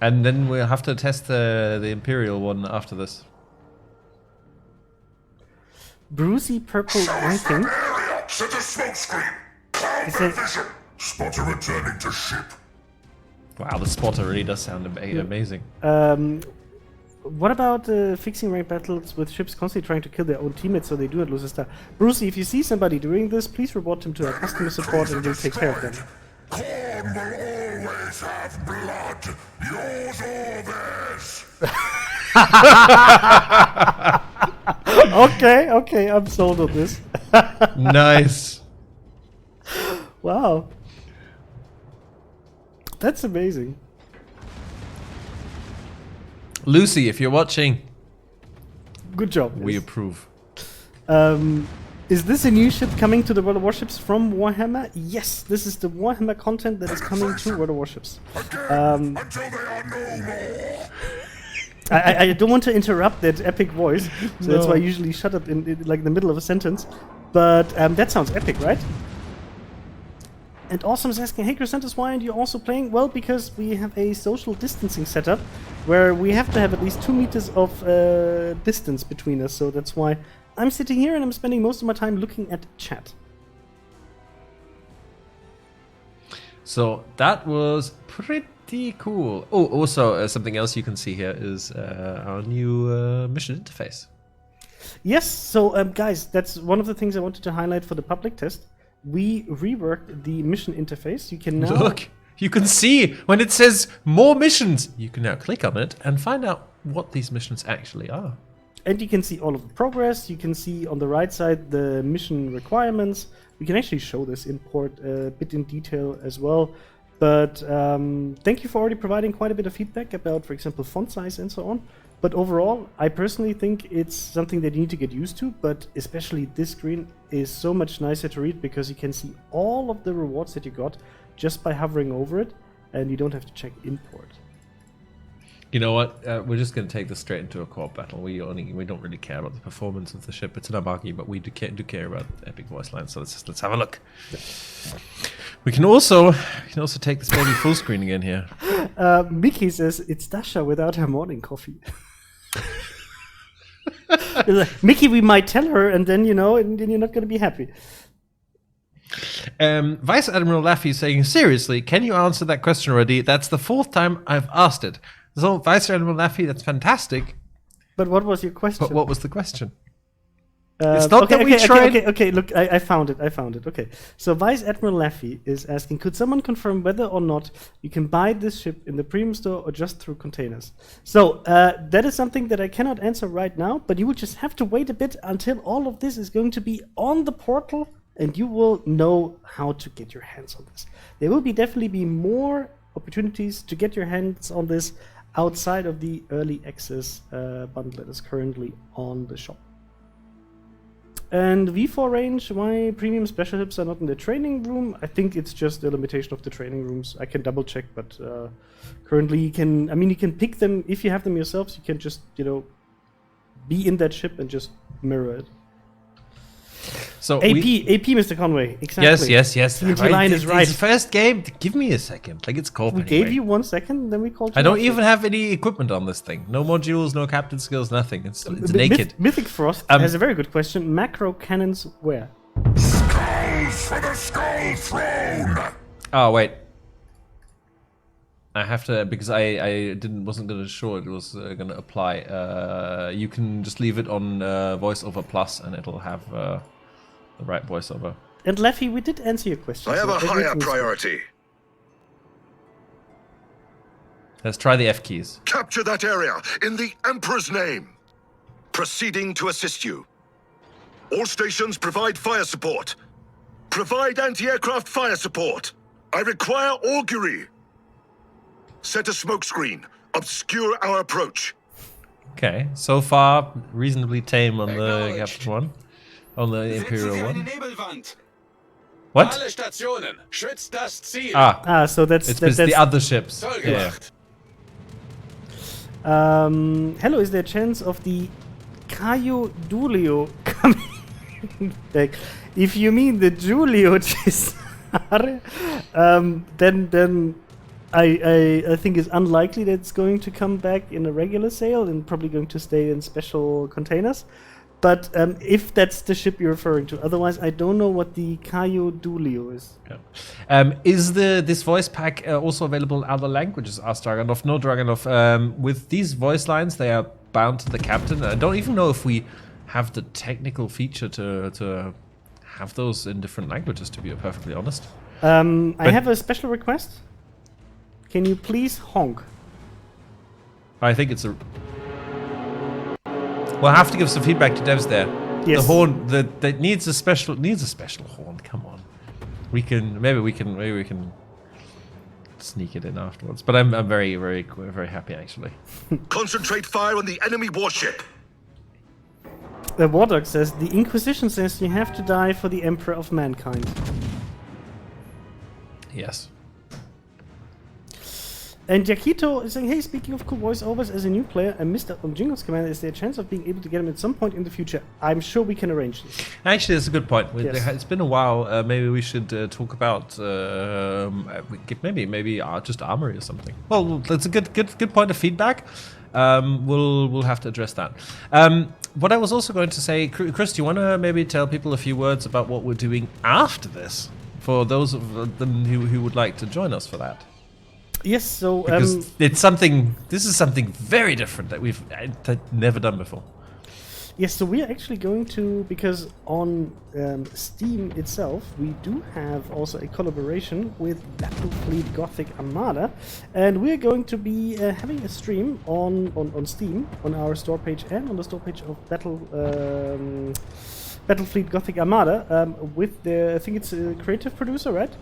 And then we'll have to test the Imperial one after this. Brucey Purple Ranking. Area. Set a smoke screen. Cloud Is it- vision. Spotter returning to ship. Wow, the spotter really does sound amazing. What about fixing ranked battles with ships constantly trying to kill their own teammates so they do not lose a star? Brucey, if you see somebody doing this, please report them to our customer support and we'll take care of them. Corn will always have blood. Yours or theirs. Okay, I'm sold on this. Nice. Wow. That's amazing. Lucy, if you're watching, Good job. we Liz. approve. Is this a new ship coming to the World of Warships from Warhammer? Yes, this is the Warhammer content that is coming to World of Warships. Until they are no more. I don't want to interrupt that epic voice, so that's No. why I usually shut up in like the middle of a sentence. But that sounds epic, right? And Awesome is asking, hey Chrysanthus, why aren't you also playing? Well, because we have a social distancing setup where we have to have at least 2 meters of distance between us, so that's why I'm sitting here and I'm spending most of my time looking at chat. So that was pretty cool. Oh, also something else you can see here is our new mission interface. Yes, so guys, that's one of the things I wanted to highlight for the public test. We reworked the mission interface. You can now Look, you can see when it says more missions. You can now click on it and find out what these missions actually are. and you can see all of the progress. You can see on the right side the mission requirements. We can actually show this import a bit in detail as well. But thank you for already providing quite a bit of feedback about, for example, font size and so on. But overall, I personally think it's something that you need to get used to, but especially this screen is so much nicer to read because you can see all of the rewards that you got just by hovering over it, and you don't have to check import. You know what? We're just going to take this straight into a co-op battle. We don't really care about the performance of the ship. It's an Armada, but we do care about epic voice lines. So let's have a look. We can also take this baby full screen again here. Mickey says it's Dasha without her morning coffee. Mickey, we might tell her, and then and then you're not going to be happy. Vice Admiral Laffy saying, seriously, can you answer that question already? That's the 4th time I've asked it. So, Vice Admiral Laffy, that's fantastic. But what was your question? But what was the question? It's not that we tried. Okay. Look, I found it. Okay. So Vice Admiral Laffy is asking, could someone confirm whether or not you can buy this ship in the premium store or just through containers? So that is something that I cannot answer right now, but you will just have to wait a bit until all of this is going to be on the portal, and you will know how to get your hands on this. There will definitely be more opportunities to get your hands on this outside of the early access bundle that is currently on the shop. And V4 range, why premium special ships are not in the training room? I think it's just the limitation of the training rooms. I can double check, but currently you can pick them if you have them yourselves. You can just, be in that ship and just mirror it. So AP, Mr. Conway, exactly. Yes. TNT line is right. First game, give me a second. Like, it's cold. We gave you 1 second, then we called you. I don't even have any equipment on this thing. No modules, no captain skills, nothing. It's naked. Mythic Frost has a very good question. Macro cannons where? Skulls for the Skull Throne! Oh, wait. I have to, because I wasn't going to show it was going to apply. You can just leave it on VoiceOver Plus and it'll have the right voiceover. And Laffy, we did answer your question. I have a higher priority. Let's try the F keys. Capture that area in the Emperor's name. Proceeding to assist you. All stations provide fire support. Provide anti-aircraft fire support. I require augury. Set a smokescreen. Obscure our approach. Okay, so far reasonably tame on the Captain one, on the Imperial one. What? So that's the other ships. Yeah. Hello, is there a chance of the Caio Dulio coming back? If you mean the Giulio Cesare, then I think it's unlikely that it's going to come back in a regular sale and probably going to stay in special containers. But if that's the ship you're referring to, otherwise I don't know what the Caio Dulio is. Yeah. Is this voice pack also available in other languages? Asked Dragonov. No, Dragonov. With these voice lines, they are bound to the captain. I don't even know if we have the technical feature to have those in different languages, to be perfectly honest. I have a special request. Can you please honk? I think it's a... We'll have to give some feedback to devs there. Yes. The horn that needs a special horn. Come on. Maybe we can sneak it in afterwards. But I'm very, very, very happy actually. Concentrate fire on the enemy warship. Wardog says the Inquisition says you have to die for the Emperor of Mankind. Yes. And Yakito is saying, hey, speaking of cool voiceovers, as a new player, I missed out on Jingles Commander. Is there a chance of being able to get him at some point in the future? I'm sure we can arrange this. Actually, that's a good point. Yes. It's been a while. Maybe we should talk about maybe just Armory or something. Well, that's a good point of feedback. We'll have to address that. What I was also going to say, Chris, do you want to maybe tell people a few words about what we're doing after this, for those of them who would like to join us for that? Yes, so because this is something very different that we've never done before. Yes, so we are actually going to, because on Steam itself, we do have also a collaboration with Battlefleet Gothic Armada, and we're going to be having a stream on Steam, on our store page and on the store page of Battlefleet Gothic Armada, with I think it's a creative producer, right?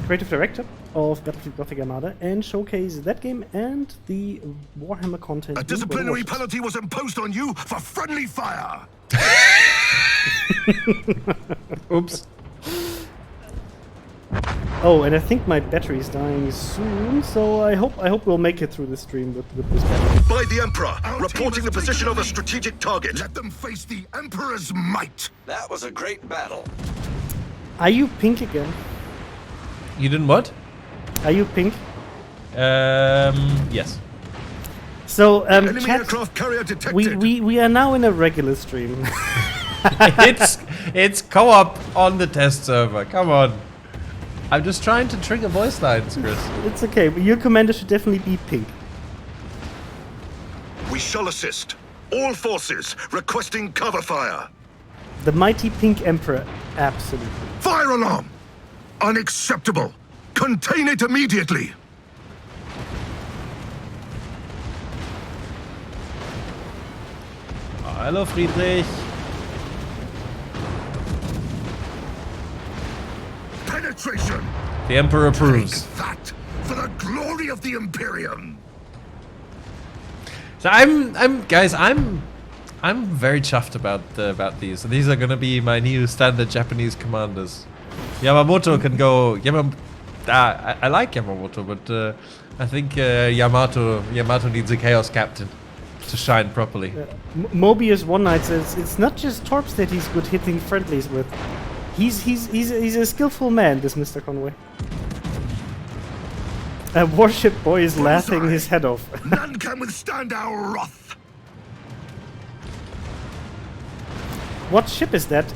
Creative director of Battlefleet Gothic Armada, and showcase that game and the Warhammer content. A disciplinary penalty was imposed on you for friendly fire. Oops. Oh, and I think my battery is dying soon, so I hope we'll make it through the stream with this battery. By the Emperor, reporting the position of a strategic target. Let them face the Emperor's might. That was a great battle. Are you pink again? You didn't what? Are you pink? Yes. So, Enemy chat, aircraft carrier detected. we are now in a regular stream. It's co-op on the test server. Come on. I'm just trying to trigger voice lines, Chris. It's okay, but your commander should definitely be pink. We shall assist. All forces requesting cover fire. The mighty pink emperor, absolutely. Fire alarm! Unacceptable! Contain it immediately! Hello, Friedrich. Penetration! The Emperor approves. Take that for the glory of the Imperium! So I'm very chuffed about these. These are gonna be my new standard Japanese commanders. Yamamoto can go. I like Yamamoto, but I think Yamato needs a Chaos Captain to shine properly. Mobius One Night says it's not just torps that he's good hitting friendlies with. He's a skillful man, this Mr. Conway. A warship boy is laughing his head off. None can withstand our wrath! What ship is that?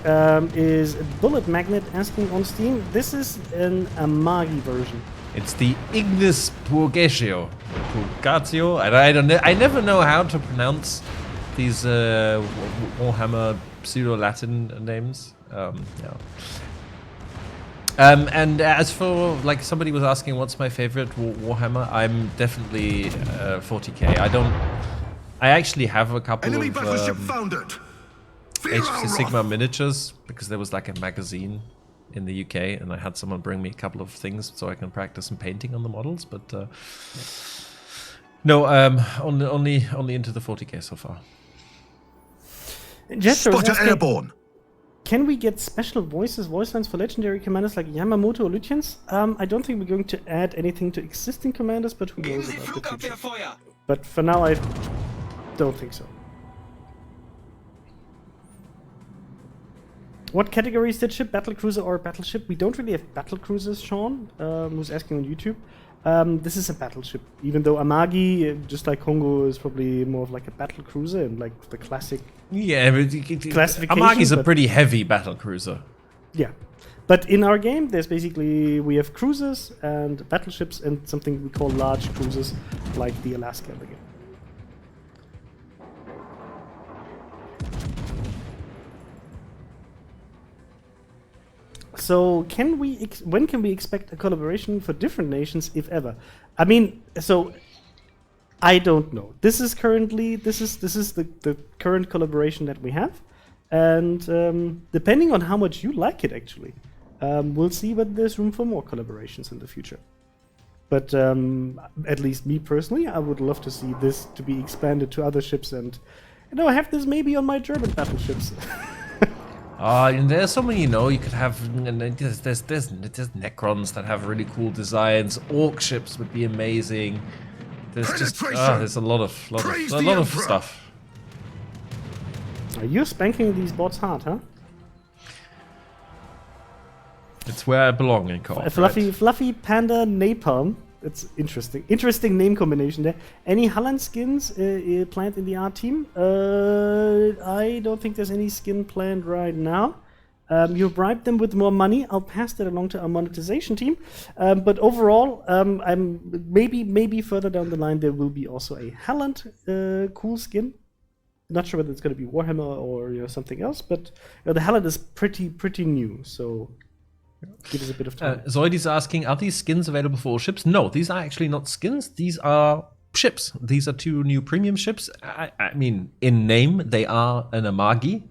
Is Bullet Magnet asking on Steam. This is an Amagi version. It's the Ignis Purgatio, and I never know how to pronounce these Warhammer pseudo-Latin names. And as for, like, somebody was asking what's my favorite Warhammer, I'm definitely 40k. I actually have a couple Enemy of battleship foundered! Fear HC our Sigma wrath! miniatures, because there was like a magazine in the UK, and I had someone bring me a couple of things so I can practice some painting on the models, but no, only into the 40k so far. Jester is Spotter asking, airborne! can we get special voice lines for legendary commanders like Yamamoto or Lutyens? I don't think we're going to add anything to existing commanders, but who knows about the future. But for now, I don't think so. What category is that ship? Battlecruiser or battleship? We don't really have battlecruisers, Sean, who's asking on YouTube. This is a battleship, even though Amagi, just like Kongo, is probably more of like a battlecruiser and like the classic. Yeah, but Classification, Amagi's a but- pretty heavy battle cruiser. Yeah, but in our game, there's basically we have cruisers and battleships and something we call large cruisers, like the Alaska in the game. So when can we expect a collaboration for different nations, if ever? I mean, so I don't know. This is the current collaboration that we have, and depending on how much you like it, actually, we'll see whether there's room for more collaborations in the future. But at least me personally, I would love to see this to be expanded to other ships, and have this maybe on my German battleships. And there's so many, you could have. There's Necrons that have really cool designs. Orc ships would be amazing. There's just there's a lot of stuff. You're spanking these bots hard, huh? It's where I belong in co-op. Fluffy Panda Napalm. It's interesting. Interesting name combination there. Any Holland skins planned in the art team? I don't think there's any skin planned right now. You bribed them with more money. I'll pass that along to our monetization team. But overall, I'm maybe further down the line there will be also a Holland cool skin. Not sure whether it's going to be Warhammer or something else, but the Holland is pretty new. So. Give us a bit of time. Zoidy's asking, are these skins available for all ships? No, these are actually not skins. These are ships. These are 2 new premium ships. I mean, in name, they are an Amagi.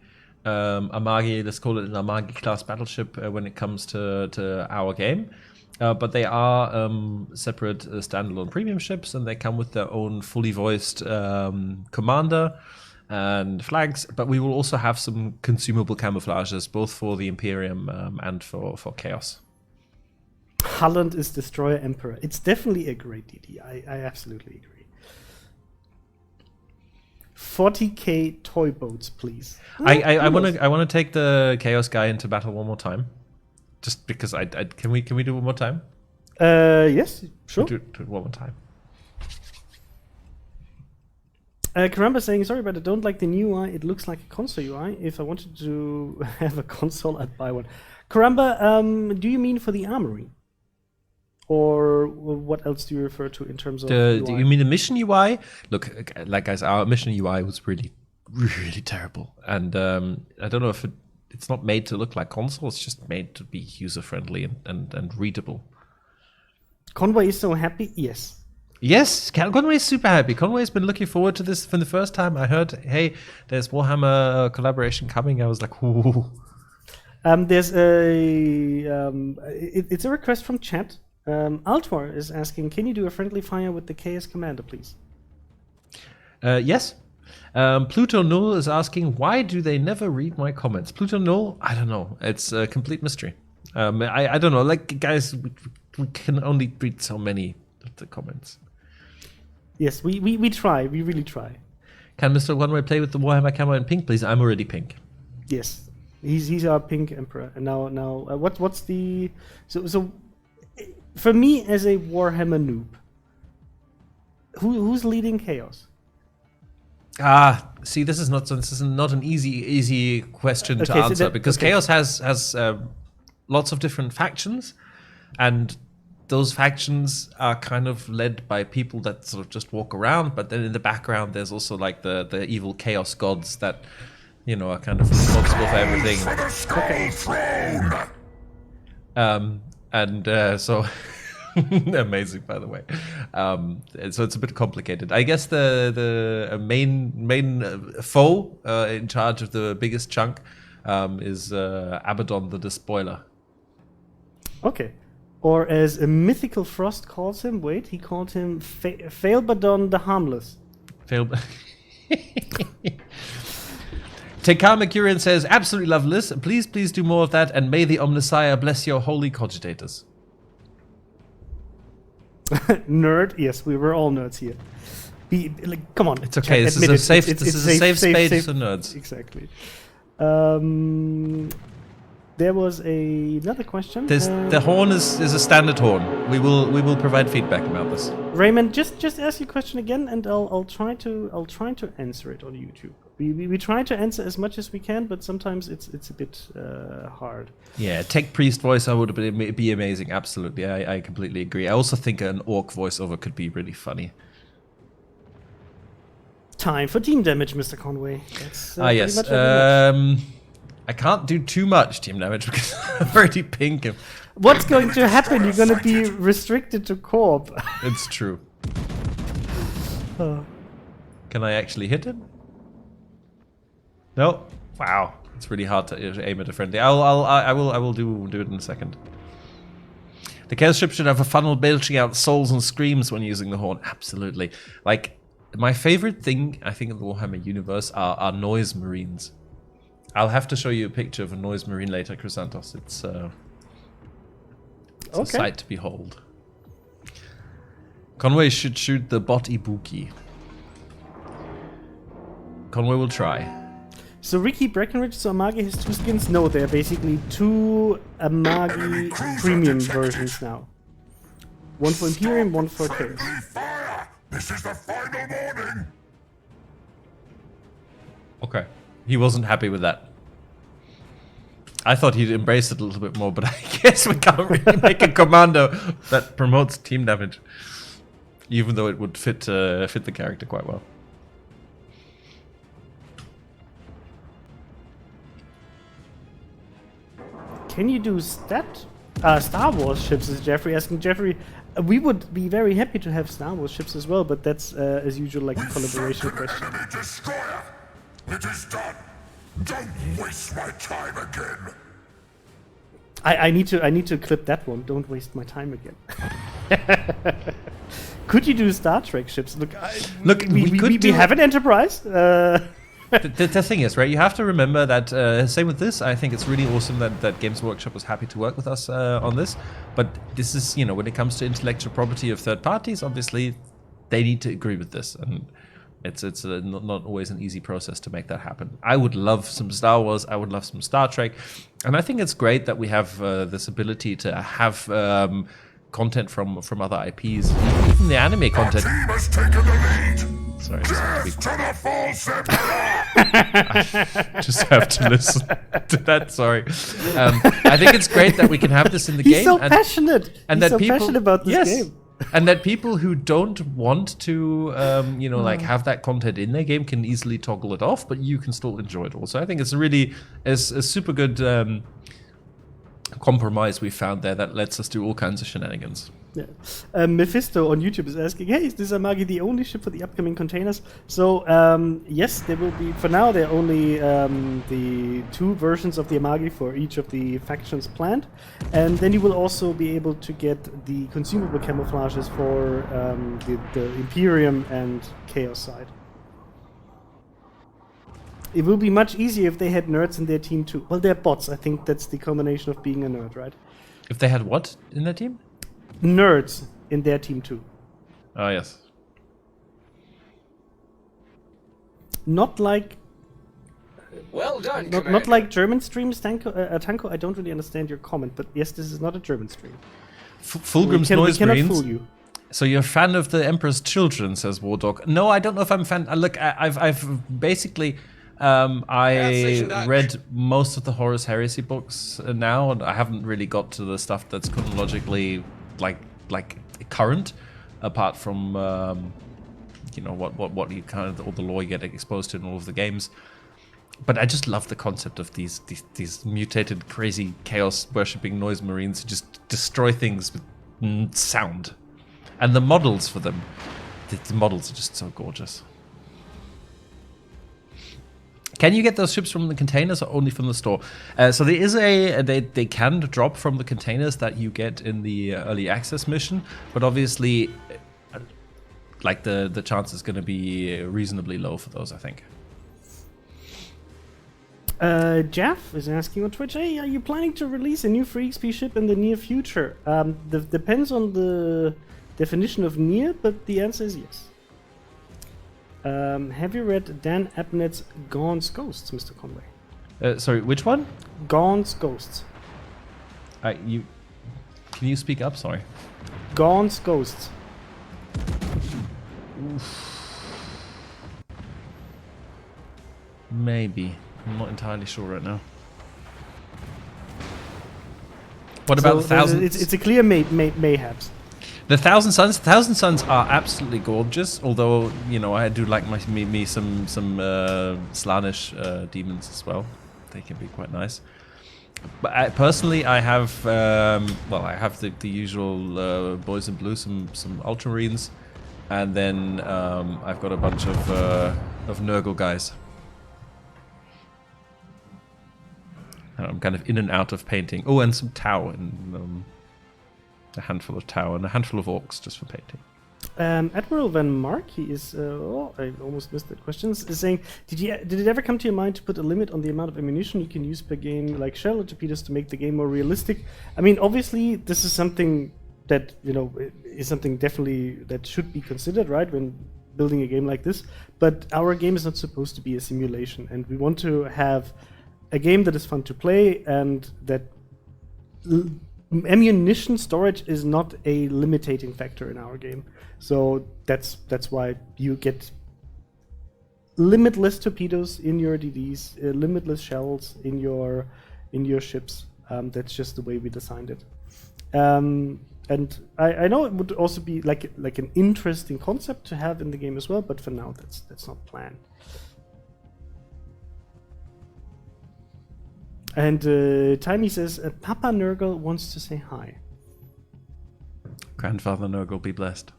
Amagi, let's call it an Amagi class battleship when it comes to our game. But they are separate standalone premium ships, and they come with their own fully voiced commander and flags, but we will also have some consumable camouflages, both for the Imperium and for Chaos. Holland is Destroyer Emperor. It's definitely a great DD. I absolutely agree. 40k toy boats, please. I want to take the Chaos guy into battle one more time, just because can we do it one more time? Yes, sure. Do it one more time. Karamba saying, sorry, but I don't like the new UI. It looks like a console UI. If I wanted to have a console, I'd buy one. Karamba, do you mean for the armory? Or what else do you refer to in terms of Do UI? you mean the mission UI? Look, like guys, our mission UI was really terrible. And I don't know if it's not made to look like console. It's just made to be user-friendly and readable. Conway is so happy. Yes. Yes, Conway is super happy. Conway's been looking forward to this from the first time I heard, hey, there's Warhammer collaboration coming. I was like, ooh. There's it's a request from chat. Altor is asking, can you do a friendly fire with the KS Commander, please? Yes. Pluto Null is asking, why do they never read my comments? Pluto Null, I don't know. It's a complete mystery. I don't know. Like, guys, we can only read so many of the comments. Yes, we try. We really try. Can Mr. One-Way play with the Warhammer camo in pink, please? I'm already pink. Yes, he's our pink emperor. And now what's the so for me as a Warhammer noob, who's leading Chaos? See, this is not an easy question to answer because Chaos has lots of different factions, and those factions are kind of led by people that sort of just walk around, but then in the background there's also like the evil chaos gods that, you know, are kind of responsible for everything. So amazing, by the way. So it's a bit complicated. I guess the main foe in charge of the biggest chunk is Abaddon the Despoiler. Okay. Or as a Mythical Frost calls him, he called him Failbadon the Harmless. Tekar Mercurian says, absolutely love this. Please do more of that, and may the Omnissiah bless your holy cogitators. Nerd, yes, we were all nerds here. Come on, it's okay. This is a safe space for nerds. Exactly. There was another question. The horn is a standard horn. We will provide feedback about this. Raymond, just ask your question again, and I'll try to answer it on YouTube. We try to answer as much as we can, but sometimes it's a bit hard. Yeah, Tech Priest voiceover would be amazing. Absolutely, I completely agree. I also think an orc voiceover could be really funny. Time for team damage, Mr. Conway. That's, yes. I can't do too much team damage because I'm already pink. What's going to happen? You're going to be restricted to Corp. It's true. Can I actually hit it? No. Wow, it's really hard to aim at a friendly. I will do it in a second. The Chaos Ship should have a funnel belching out souls and screams when using the horn. Absolutely. Like, my favorite thing I think in the Warhammer universe are noise marines. I'll have to show you a picture of a noise marine later, Chrysanthos. It's a sight to behold. Conway should shoot the bot Ibuki. Conway will try. So Ricky Breckenridge, so Amagi has two skins? No, they're basically two Amagi premium versions now. One for Imperium, one for Chaos. This is the final warning. Okay. He wasn't happy with that. I thought he'd embrace it a little bit more, but I guess we can't really make a commando that promotes team damage. Even though it would fit the character quite well. Can you do Star Wars ships, is Jeffrey asking. Jeffrey, we would be very happy to have Star Wars ships as well, but that's, as usual, like a collaboration question. Destroyer! It is done! Don't waste my time again! I need to clip that one. Don't waste my time again. Could you do Star Trek ships? Look, we have an Enterprise. The thing is, right, you have to remember that, same with this, I think it's really awesome that Games Workshop was happy to work with us on this. But this is, you know, when it comes to intellectual property of third parties, obviously they need to agree with this. And it's not always an easy process to make that happen. I would love some Star Wars. I would love some Star Trek. And I think it's great that we have this ability to have content from other IPs, even the anime content. Our team has taken the lead. Sorry, I just have to be To the false emperor! just have to listen to that. Sorry. I think it's great that we can have this in the He's game. so passionate. And He's that so people, passionate about this yes, game. and that people who don't want to, like have that content in their game can easily toggle it off, but you can still enjoy it also. I think it's a super good compromise we found there that lets us do all kinds of shenanigans. Yeah. Mephisto on YouTube is asking, hey, is this Amagi the only ship for the upcoming containers? So, yes, there will be, for now, there are only the 2 versions of the Amagi for each of the factions planned. And then you will also be able to get the consumable camouflages for the Imperium and Chaos side. It will be much easier if they had nerds in their team too. Well, they're bots. I think that's the combination of being a nerd, right? If they had what in their team? Nerds in their team too. Oh, yes. Not like Well done, not like German streams, Tanko. I don't really understand your comment, but yes, this is not a German stream. Fulgrim's we Noise cannot Marines. fool you. So you're a fan of the Emperor's Children, says Wardog. No, I don't know if I'm a fan. Look, I've basically I read most of the Horus Heresy books now, and I haven't really got to the stuff that's chronologically like current, apart from what you kind of all the lore you get exposed to in all of the games. But I just love the concept of these mutated, crazy, chaos worshipping noise marines who just destroy things with sound, and the models for them. The models are just so gorgeous. Can you get those ships from the containers or only from the store? So there is they can drop from the containers that you get in the early access mission, but obviously, like the chance is going to be reasonably low for those, I think. Jeff is asking on Twitch, hey, are you planning to release a new free XP ship in the near future? Depends on the definition of near, but the answer is yes. Have you read Dan Abnett's Gaunt's Ghosts, Mr. Conway? Sorry, which one? Gaunt's Ghosts. Can you speak up? Sorry. Gaunt's Ghosts. Maybe. I'm not entirely sure right now. What about the Thousand? It's a clear mayhaps. The Thousand Suns are absolutely gorgeous. Although I do like me some Slaanesh demons as well. They can be quite nice. But personally, I have I have the usual boys in blue, some Ultramarines, and then I've got a bunch of Nurgle guys. I'm kind of in and out of painting. Oh, and some Tau, and a handful of Tau, and a handful of Orcs just for painting. Admiral Van Mark, he is. I almost missed that question. Is saying, did it ever come to your mind to put a limit on the amount of ammunition you can use per game, like shell or torpedoes, to make the game more realistic? I mean, obviously, this is something that is something definitely that should be considered, right, when building a game like this. But our game is not supposed to be a simulation, and we want to have a game that is fun to play, and that ammunition storage is not a limiting factor in our game. So that's why you get limitless torpedoes in your DDs, limitless shells in your ships. That's just the way we designed it. And I know it would also be like an interesting concept to have in the game as well, but for now that's not planned. And Timey says, Papa Nurgle wants to say hi. Grandfather Nurgle be blessed.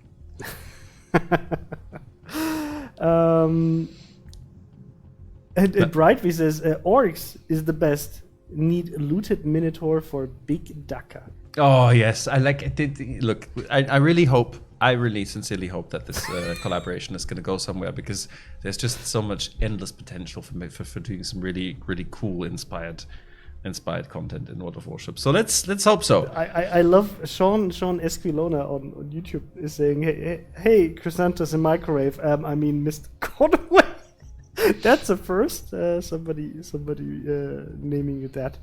And Brightway says, Orcs is the best. Need looted Minotaur for Big Ducker. Oh, yes. I like it. Look, I really sincerely hope that this collaboration is going to go somewhere, because there's just so much endless potential for doing some really, really cool inspired content in World of Warships. So let's hope so. I love Sean Esquilona on YouTube is saying, hey Chrysanthus in microwave. I mean Mr. Conway. That's a first. Somebody naming it that.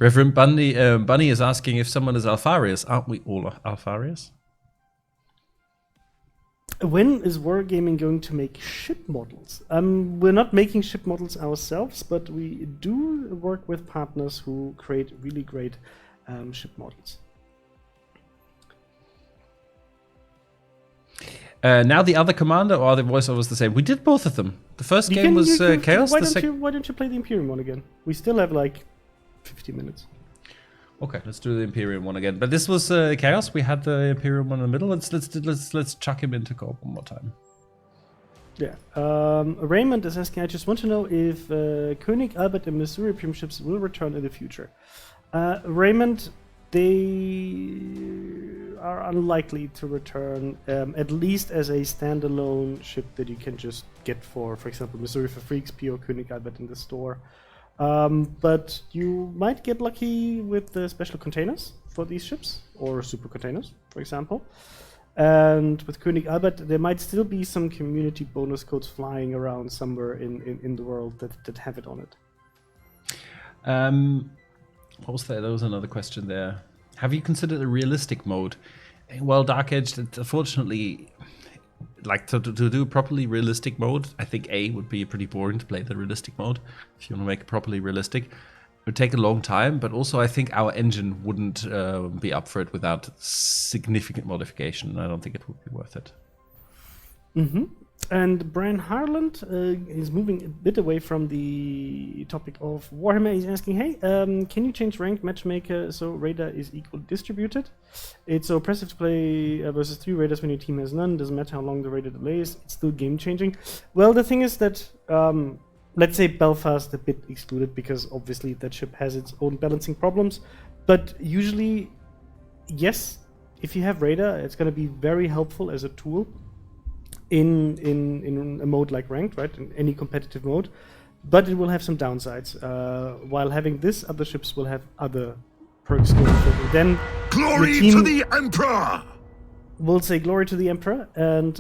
Reverend Bunny is asking if someone is Alfarius. Aren't we all Alfarius? When is Wargaming going to make ship models? We're not making ship models ourselves, but we do work with partners who create really great ship models. Now the other commander, or are the voiceovers the same? We did both of them. The first game was Chaos. Why don't you play the Imperium one again? We still have like 50 minutes. Okay, let's do the Imperium one again. But this was Chaos. We had the Imperium one in the middle. Let's chuck him into co-op one more time. Yeah. Raymond is asking, I just want to know if König, Albert, and Missouri Premierships will return in the future. Raymond, they are unlikely to return, at least as a standalone ship that you can just get for example, Missouri for Freaks, PO König, Albert in the store. But you might get lucky with the special containers for these ships, or super containers, for example. And with König Albert, there might still be some community bonus codes flying around somewhere in the world that have it on it. What was there? There was another question there. Have you considered a realistic mode? Well, Dark Age, unfortunately, like to do a properly realistic mode, I think A would be pretty boring to play the realistic mode. If you want to make it properly realistic, it would take a long time. But also, I think our engine wouldn't be up for it without significant modification. I don't think it would be worth it. Mm-hmm. And Brian Harland is moving a bit away from the topic of Warhammer. He's asking, hey, can you change ranked Matchmaker so radar is equally distributed? It's so oppressive to play versus 3 raiders when your team has none. Doesn't matter how long the radar delay is. It's still game changing. Well, the thing is that, let's say Belfast a bit excluded because obviously that ship has its own balancing problems. But usually, yes, if you have radar, it's going to be very helpful as a tool in a mode like ranked, right? In any competitive mode, but it will have some downsides. While having this, other ships will have other perks going forward. Then glory the to the Emperor! Will say glory to the Emperor, and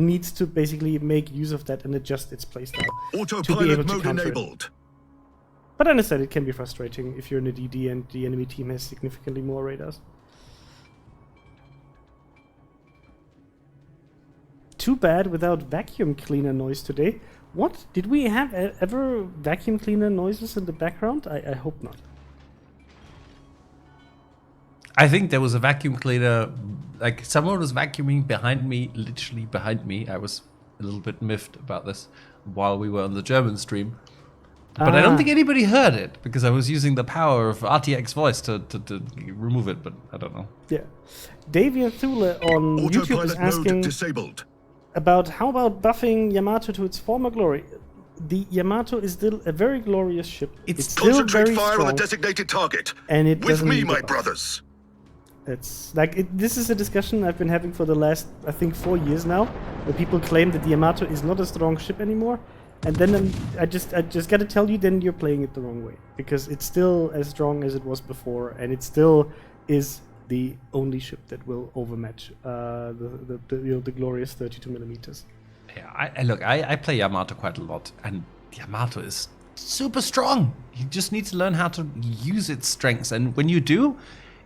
needs to basically make use of that and adjust its playstyle to be able Autopilot to mode counter it. enabled. But I understand it can be frustrating if you're in a DD and the enemy team has significantly more radars. Too bad without vacuum cleaner noise today. What? Did we have ever vacuum cleaner noises in the background? I hope not. I think there was a vacuum cleaner, like someone was vacuuming behind me, literally behind me. I was a little bit miffed about this while we were on the German stream. But I don't think anybody heard it because I was using the power of RTX voice to remove it, but I don't know. Yeah. Davian Thule on YouTube is Autopilot mode asking disabled. about how about buffing Yamato to its former glory. The Yamato is still a very glorious ship. It's still Concentrate very fire strong, on the designated target. and it With doesn't me, need a my buff. brothers. It's like this is a discussion I've been having for the last, I think, 4 years now, where people claim that the Yamato is not a strong ship anymore, and then I just got to tell you, then you're playing it the wrong way, because it's still as strong as it was before, and it still is the only ship that will overmatch the glorious 32 millimeters. Yeah, I play Yamato quite a lot, and Yamato is super strong. You just need to learn how to use its strengths, and when you do,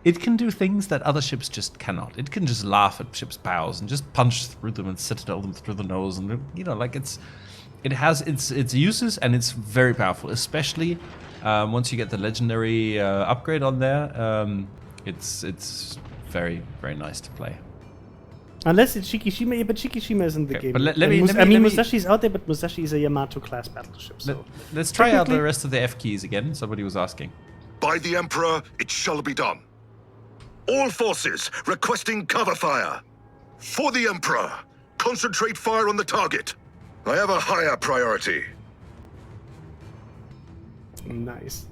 it can do things that other ships just cannot. It can just laugh at ships' bows and just punch through them and citadel them through the nose, and like it has its uses, and it's very powerful, especially once you get the legendary upgrade on there. It's very, very nice to play. Unless it's Shikishima, but Shikishima is in the game. But Musashi's out there, but Musashi is a Yamato class battleship. So let's try out the rest of the F keys again. Somebody was asking. By the Emperor, it shall be done. All forces requesting cover fire. For the Emperor, concentrate fire on the target. I have a higher priority. Nice.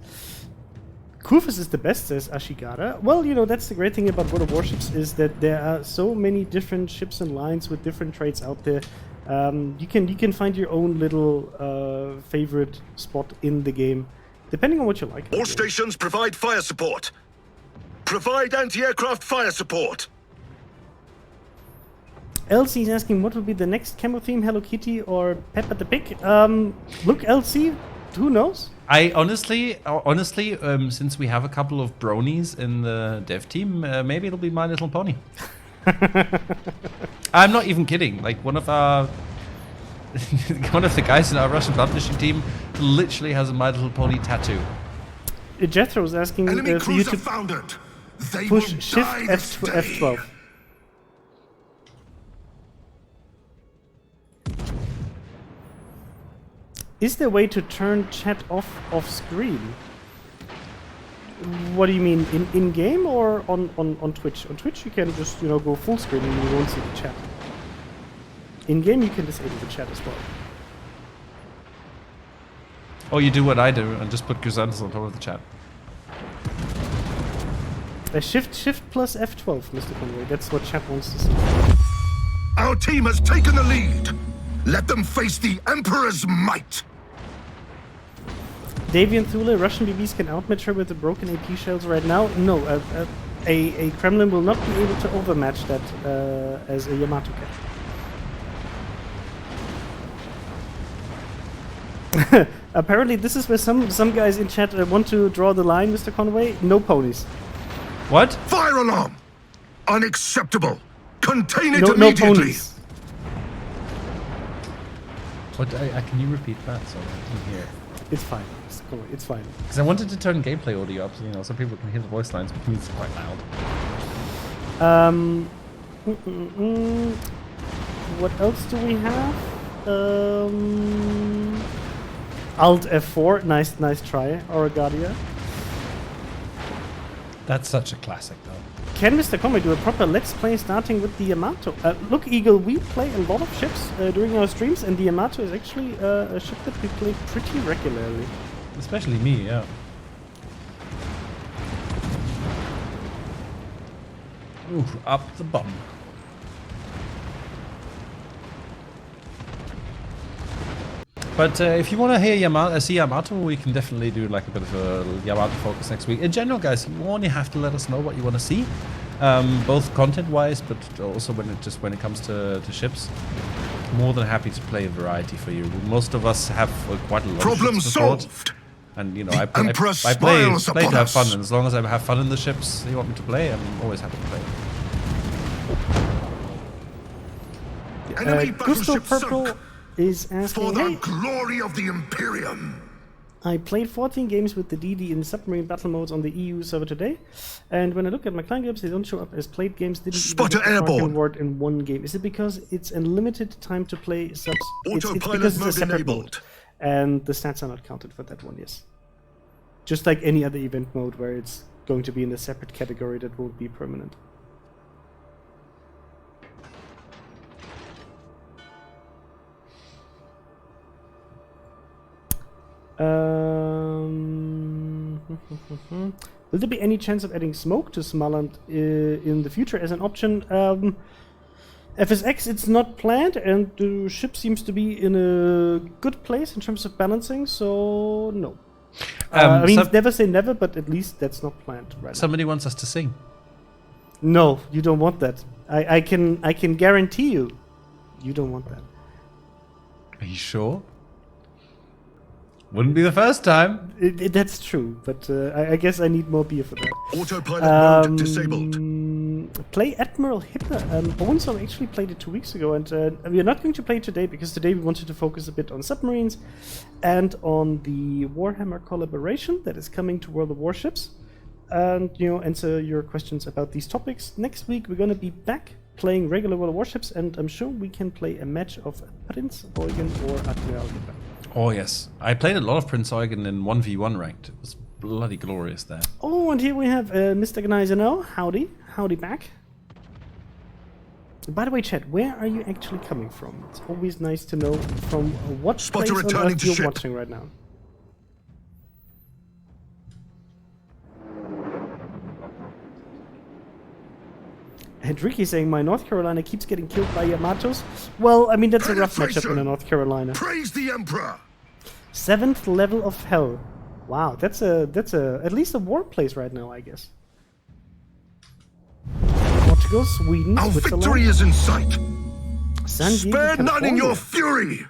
Kufus is the best, says Ashigara. Well, that's the great thing about World of Warships is that there are so many different ships and lines with different traits out there. You can find your own little favorite spot in the game, depending on what you like. All stations provide fire support. Provide anti-aircraft fire support. Elsie is asking what will be the next camo theme, Hello Kitty or Peppa the Pig? Look, Elsie, who knows? I honestly, since we have a couple of bronies in the dev team, maybe it'll be My Little Pony. I'm not even kidding. Like one of the guys in our Russian publishing team literally has a My Little Pony tattoo. Jethro's asking Enemy for you cruiser to foundered. They push will Shift die this day. F12. Is there a way to turn chat off screen? What do you mean, in game or on Twitch? On Twitch you can just go full screen and you won't see the chat. In game you can disable the chat as well. Or you do what I do and just put Chrysanthus on top of the chat. Shift plus F12, Mr. Conway. That's what chat wants to see. Our team has taken the lead. Let them face the Emperor's might. Davian Thule, Russian BBs can outmatch her with the broken AP shells right now? No, a Kremlin will not be able to overmatch that as a Yamato can. Apparently this is where some guys in chat want to draw the line, Mr. Conway. No ponies. What? Fire alarm! Unacceptable! Contain it No immediately! ponies. What? Can you repeat that? Sorry, I didn't hear. It's fine, Mr. Conway, it's fine. Because I wanted to turn gameplay audio up, so people can hear the voice lines, but it's quite loud. What else do we have? Alt F4, nice try, Oragadia. That's such a classic, though. Can Mr. Conway do a proper Let's Play starting with the Yamato? Look, Eagle, we play a lot of ships during our streams, and the Yamato is actually a ship that we play pretty regularly. Especially me, yeah. Ooh, up the bum. But if you want to hear see Yamato, we can definitely do like a bit of a Yamato focus next week. In general, guys, you only have to let us know what you want to see, both content-wise, but also when it comes to ships. More than happy to play a variety for you. Most of us have quite a lot Problem of ships to support. solved. And The I play Emperor to have us. fun, and as long as I have fun in the ships you want me to play, I'm always happy to play. Enemy Gusto battleship Purple sunk. is For asking, the hey, glory of the Imperium. I played 14 games with the DD in submarine battle modes on the EU server today, and when I look at my client games, they don't show up as played games. Didn't Spotter even hit the target airborne. award in one game. Is it because it's unlimited time to play subs? It's Autopilot because it's a mode separate mode, enabled. and the stats are not counted for that one. Yes, just like any other event mode where it's going to be in a separate category that won't be permanent. Will there be any chance of adding smoke to Smaland in the future as an option? FSX, it's not planned, and the ship seems to be in a good place in terms of balancing, so no. I mean, never say never, but at least that's not planned right now. Somebody wants us to sing. No, you don't want that. I can guarantee you, you don't want that. Are you sure? Wouldn't be the first time. That's true, but I guess I need more beer for that. Autopilot mode disabled. Play Admiral Hitler. Bonesaw actually played it 2 weeks ago, and we are not going to play it today because today we wanted to focus a bit on submarines and on the Warhammer collaboration that is coming to World of Warships, and answer your questions about these topics. Next week we're going to be back playing regular World of Warships, and I'm sure we can play a match of Prince Eugen or Admiral Hitler. Oh yes, I played a lot of Prince Eugen in 1v1 ranked. It was bloody glorious there. Oh, and here we have Mr. Gneisenau. Howdy back. By the way, chat, where are you actually coming from? It's always nice to know from what Spotter place on returning Earth to you're ship. watching right now. And Ricky saying my North Carolina keeps getting killed by Yamatos. Well, I mean that's a rough matchup in a North Carolina. Praise the Emperor. 7th level of hell. Wow, that's at least a warm place right now, I guess. Portugal, Sweden, Our Switzerland, victory is in sight. San Diego, Spare none in your California. fury.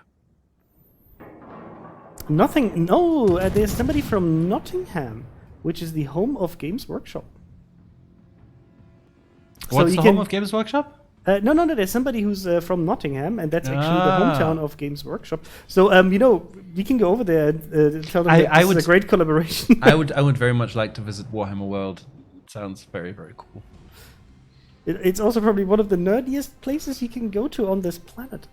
Nothing. No, there's somebody from Nottingham, which is the home of Games Workshop. What's you the home of Games Workshop? No, there's somebody who's from Nottingham, and that's actually the hometown of Games Workshop. So, we can go over there and tell them that this is a great collaboration. I would very much like to visit Warhammer World. It sounds very, very cool. It's also probably one of the nerdiest places you can go to on this planet.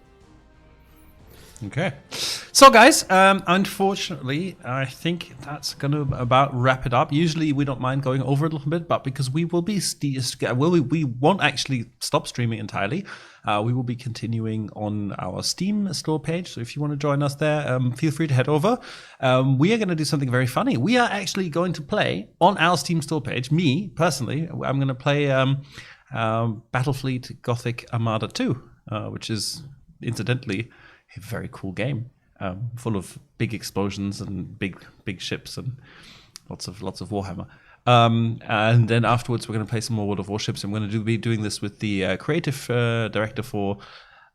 Okay. So, guys, unfortunately, I think that's going to about wrap it up. Usually, we don't mind going over a little bit, but because we will be we won't actually stop streaming entirely. We will be continuing on our Steam store page. So, if you want to join us there, feel free to head over. We are going to do something very funny. We are actually going to play on our Steam store page. Me personally, I'm going to play Battlefleet Gothic Armada 2, which is incidentally a very cool game, full of big explosions and big ships and lots of Warhammer. And then afterwards, we're going to play some more World of Warships. I'm going to be doing this with the creative director for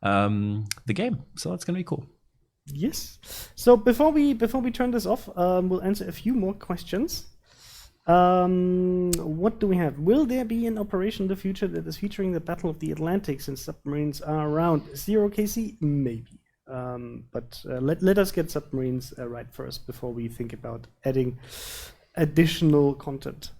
the game. So that's going to be cool. Yes. So before we turn this off, we'll answer a few more questions. What do we have? Will there be an operation in the future that is featuring the Battle of the Atlantic since submarines are around? 0KC? Maybe. But let us get submarines right first before we think about adding additional content.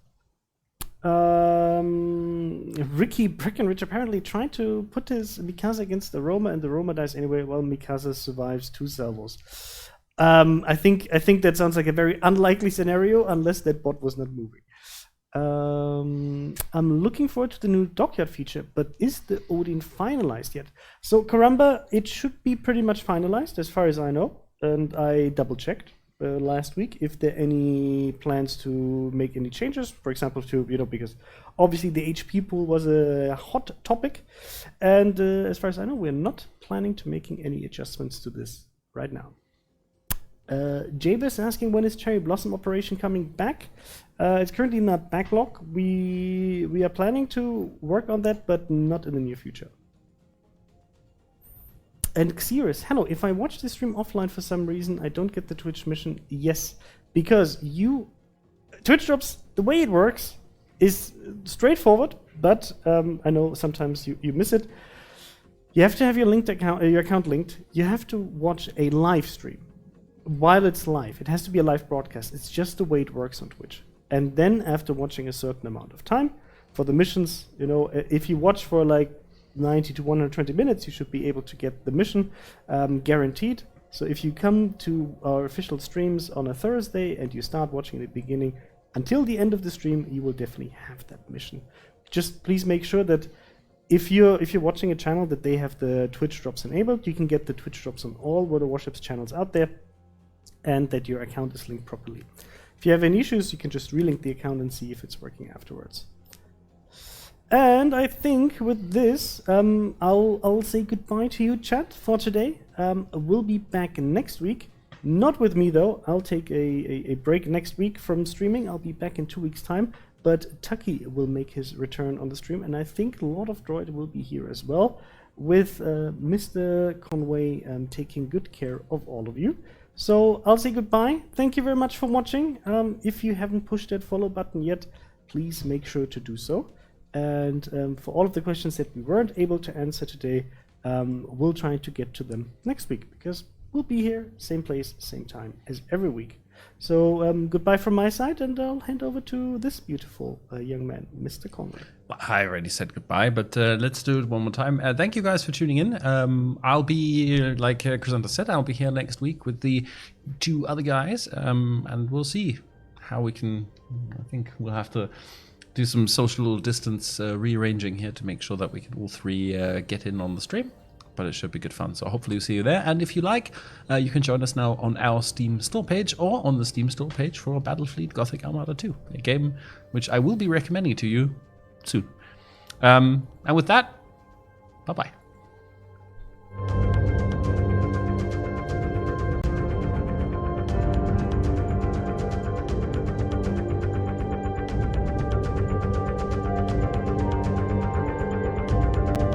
Ricky Breckenridge apparently tried to put his Mikasa against the Roma, and the Roma dies anyway, while Mikasa survives 2 salvos. I think that sounds like a very unlikely scenario unless that bot was not moving. I'm looking forward to the new dockyard feature, but is the Odin finalized yet? So Karamba, it should be pretty much finalized as far as I know, and I double checked last week if there are any plans to make any changes, for example, to because obviously the HP pool was a hot topic, and as far as I know, we're not planning to making any adjustments to this right now. Jabez asking, when is Cherry Blossom operation coming back? It's currently in our backlog. We are planning to work on that, but not in the near future. And Xeris, hello, if I watch the stream offline for some reason, I don't get the Twitch mission. Yes, because Twitch drops, the way it works is straightforward, but I know sometimes you miss it. You have to have your account linked. You have to watch a live stream. While it's live, it has to be a live broadcast. It's just the way it works on Twitch. And then after watching a certain amount of time for the missions, if you watch for like 90 to 120 minutes, you should be able to get the mission guaranteed. So if you come to our official streams on a Thursday and you start watching at the beginning until the end of the stream, you will definitely have that mission. Just please make sure that if you're watching a channel that they have the Twitch drops enabled, you can get the Twitch drops on all World of Warships channels out there, and that your account is linked properly. If you have any issues, you can just relink the account and see if it's working afterwards. And I think with this, I'll say goodbye to you, chat, for today. We'll be back next week. Not with me, though. I'll take a break next week from streaming. I'll be back in 2 weeks' time. But Tucky will make his return on the stream. And I think Lord of Droid will be here as well, with Mr. Conway taking good care of all of you. So I'll say goodbye. Thank you very much for watching. If you haven't pushed that follow button yet, please make sure to do so. And for all of the questions that we weren't able to answer today, we'll try to get to them next week, because we'll be here, same place, same time as every week. So goodbye from my side, and I'll hand over to this beautiful young man, Mr. Conway. Well, I already said goodbye, but let's do it one more time. Thank you guys for tuning in. I'll be, like Chrysanta said, I'll be here next week with the 2 other guys, and we'll see how we can. I think we'll have to do some social distance rearranging here to make sure that we can all 3 get in on the stream. But it should be good fun, so hopefully we'll see you there. And if you like, you can join us now on our Steam store page, or on the Steam store page for Battlefleet Gothic Armada 2, a game which I will be recommending to you soon. And with that, bye-bye.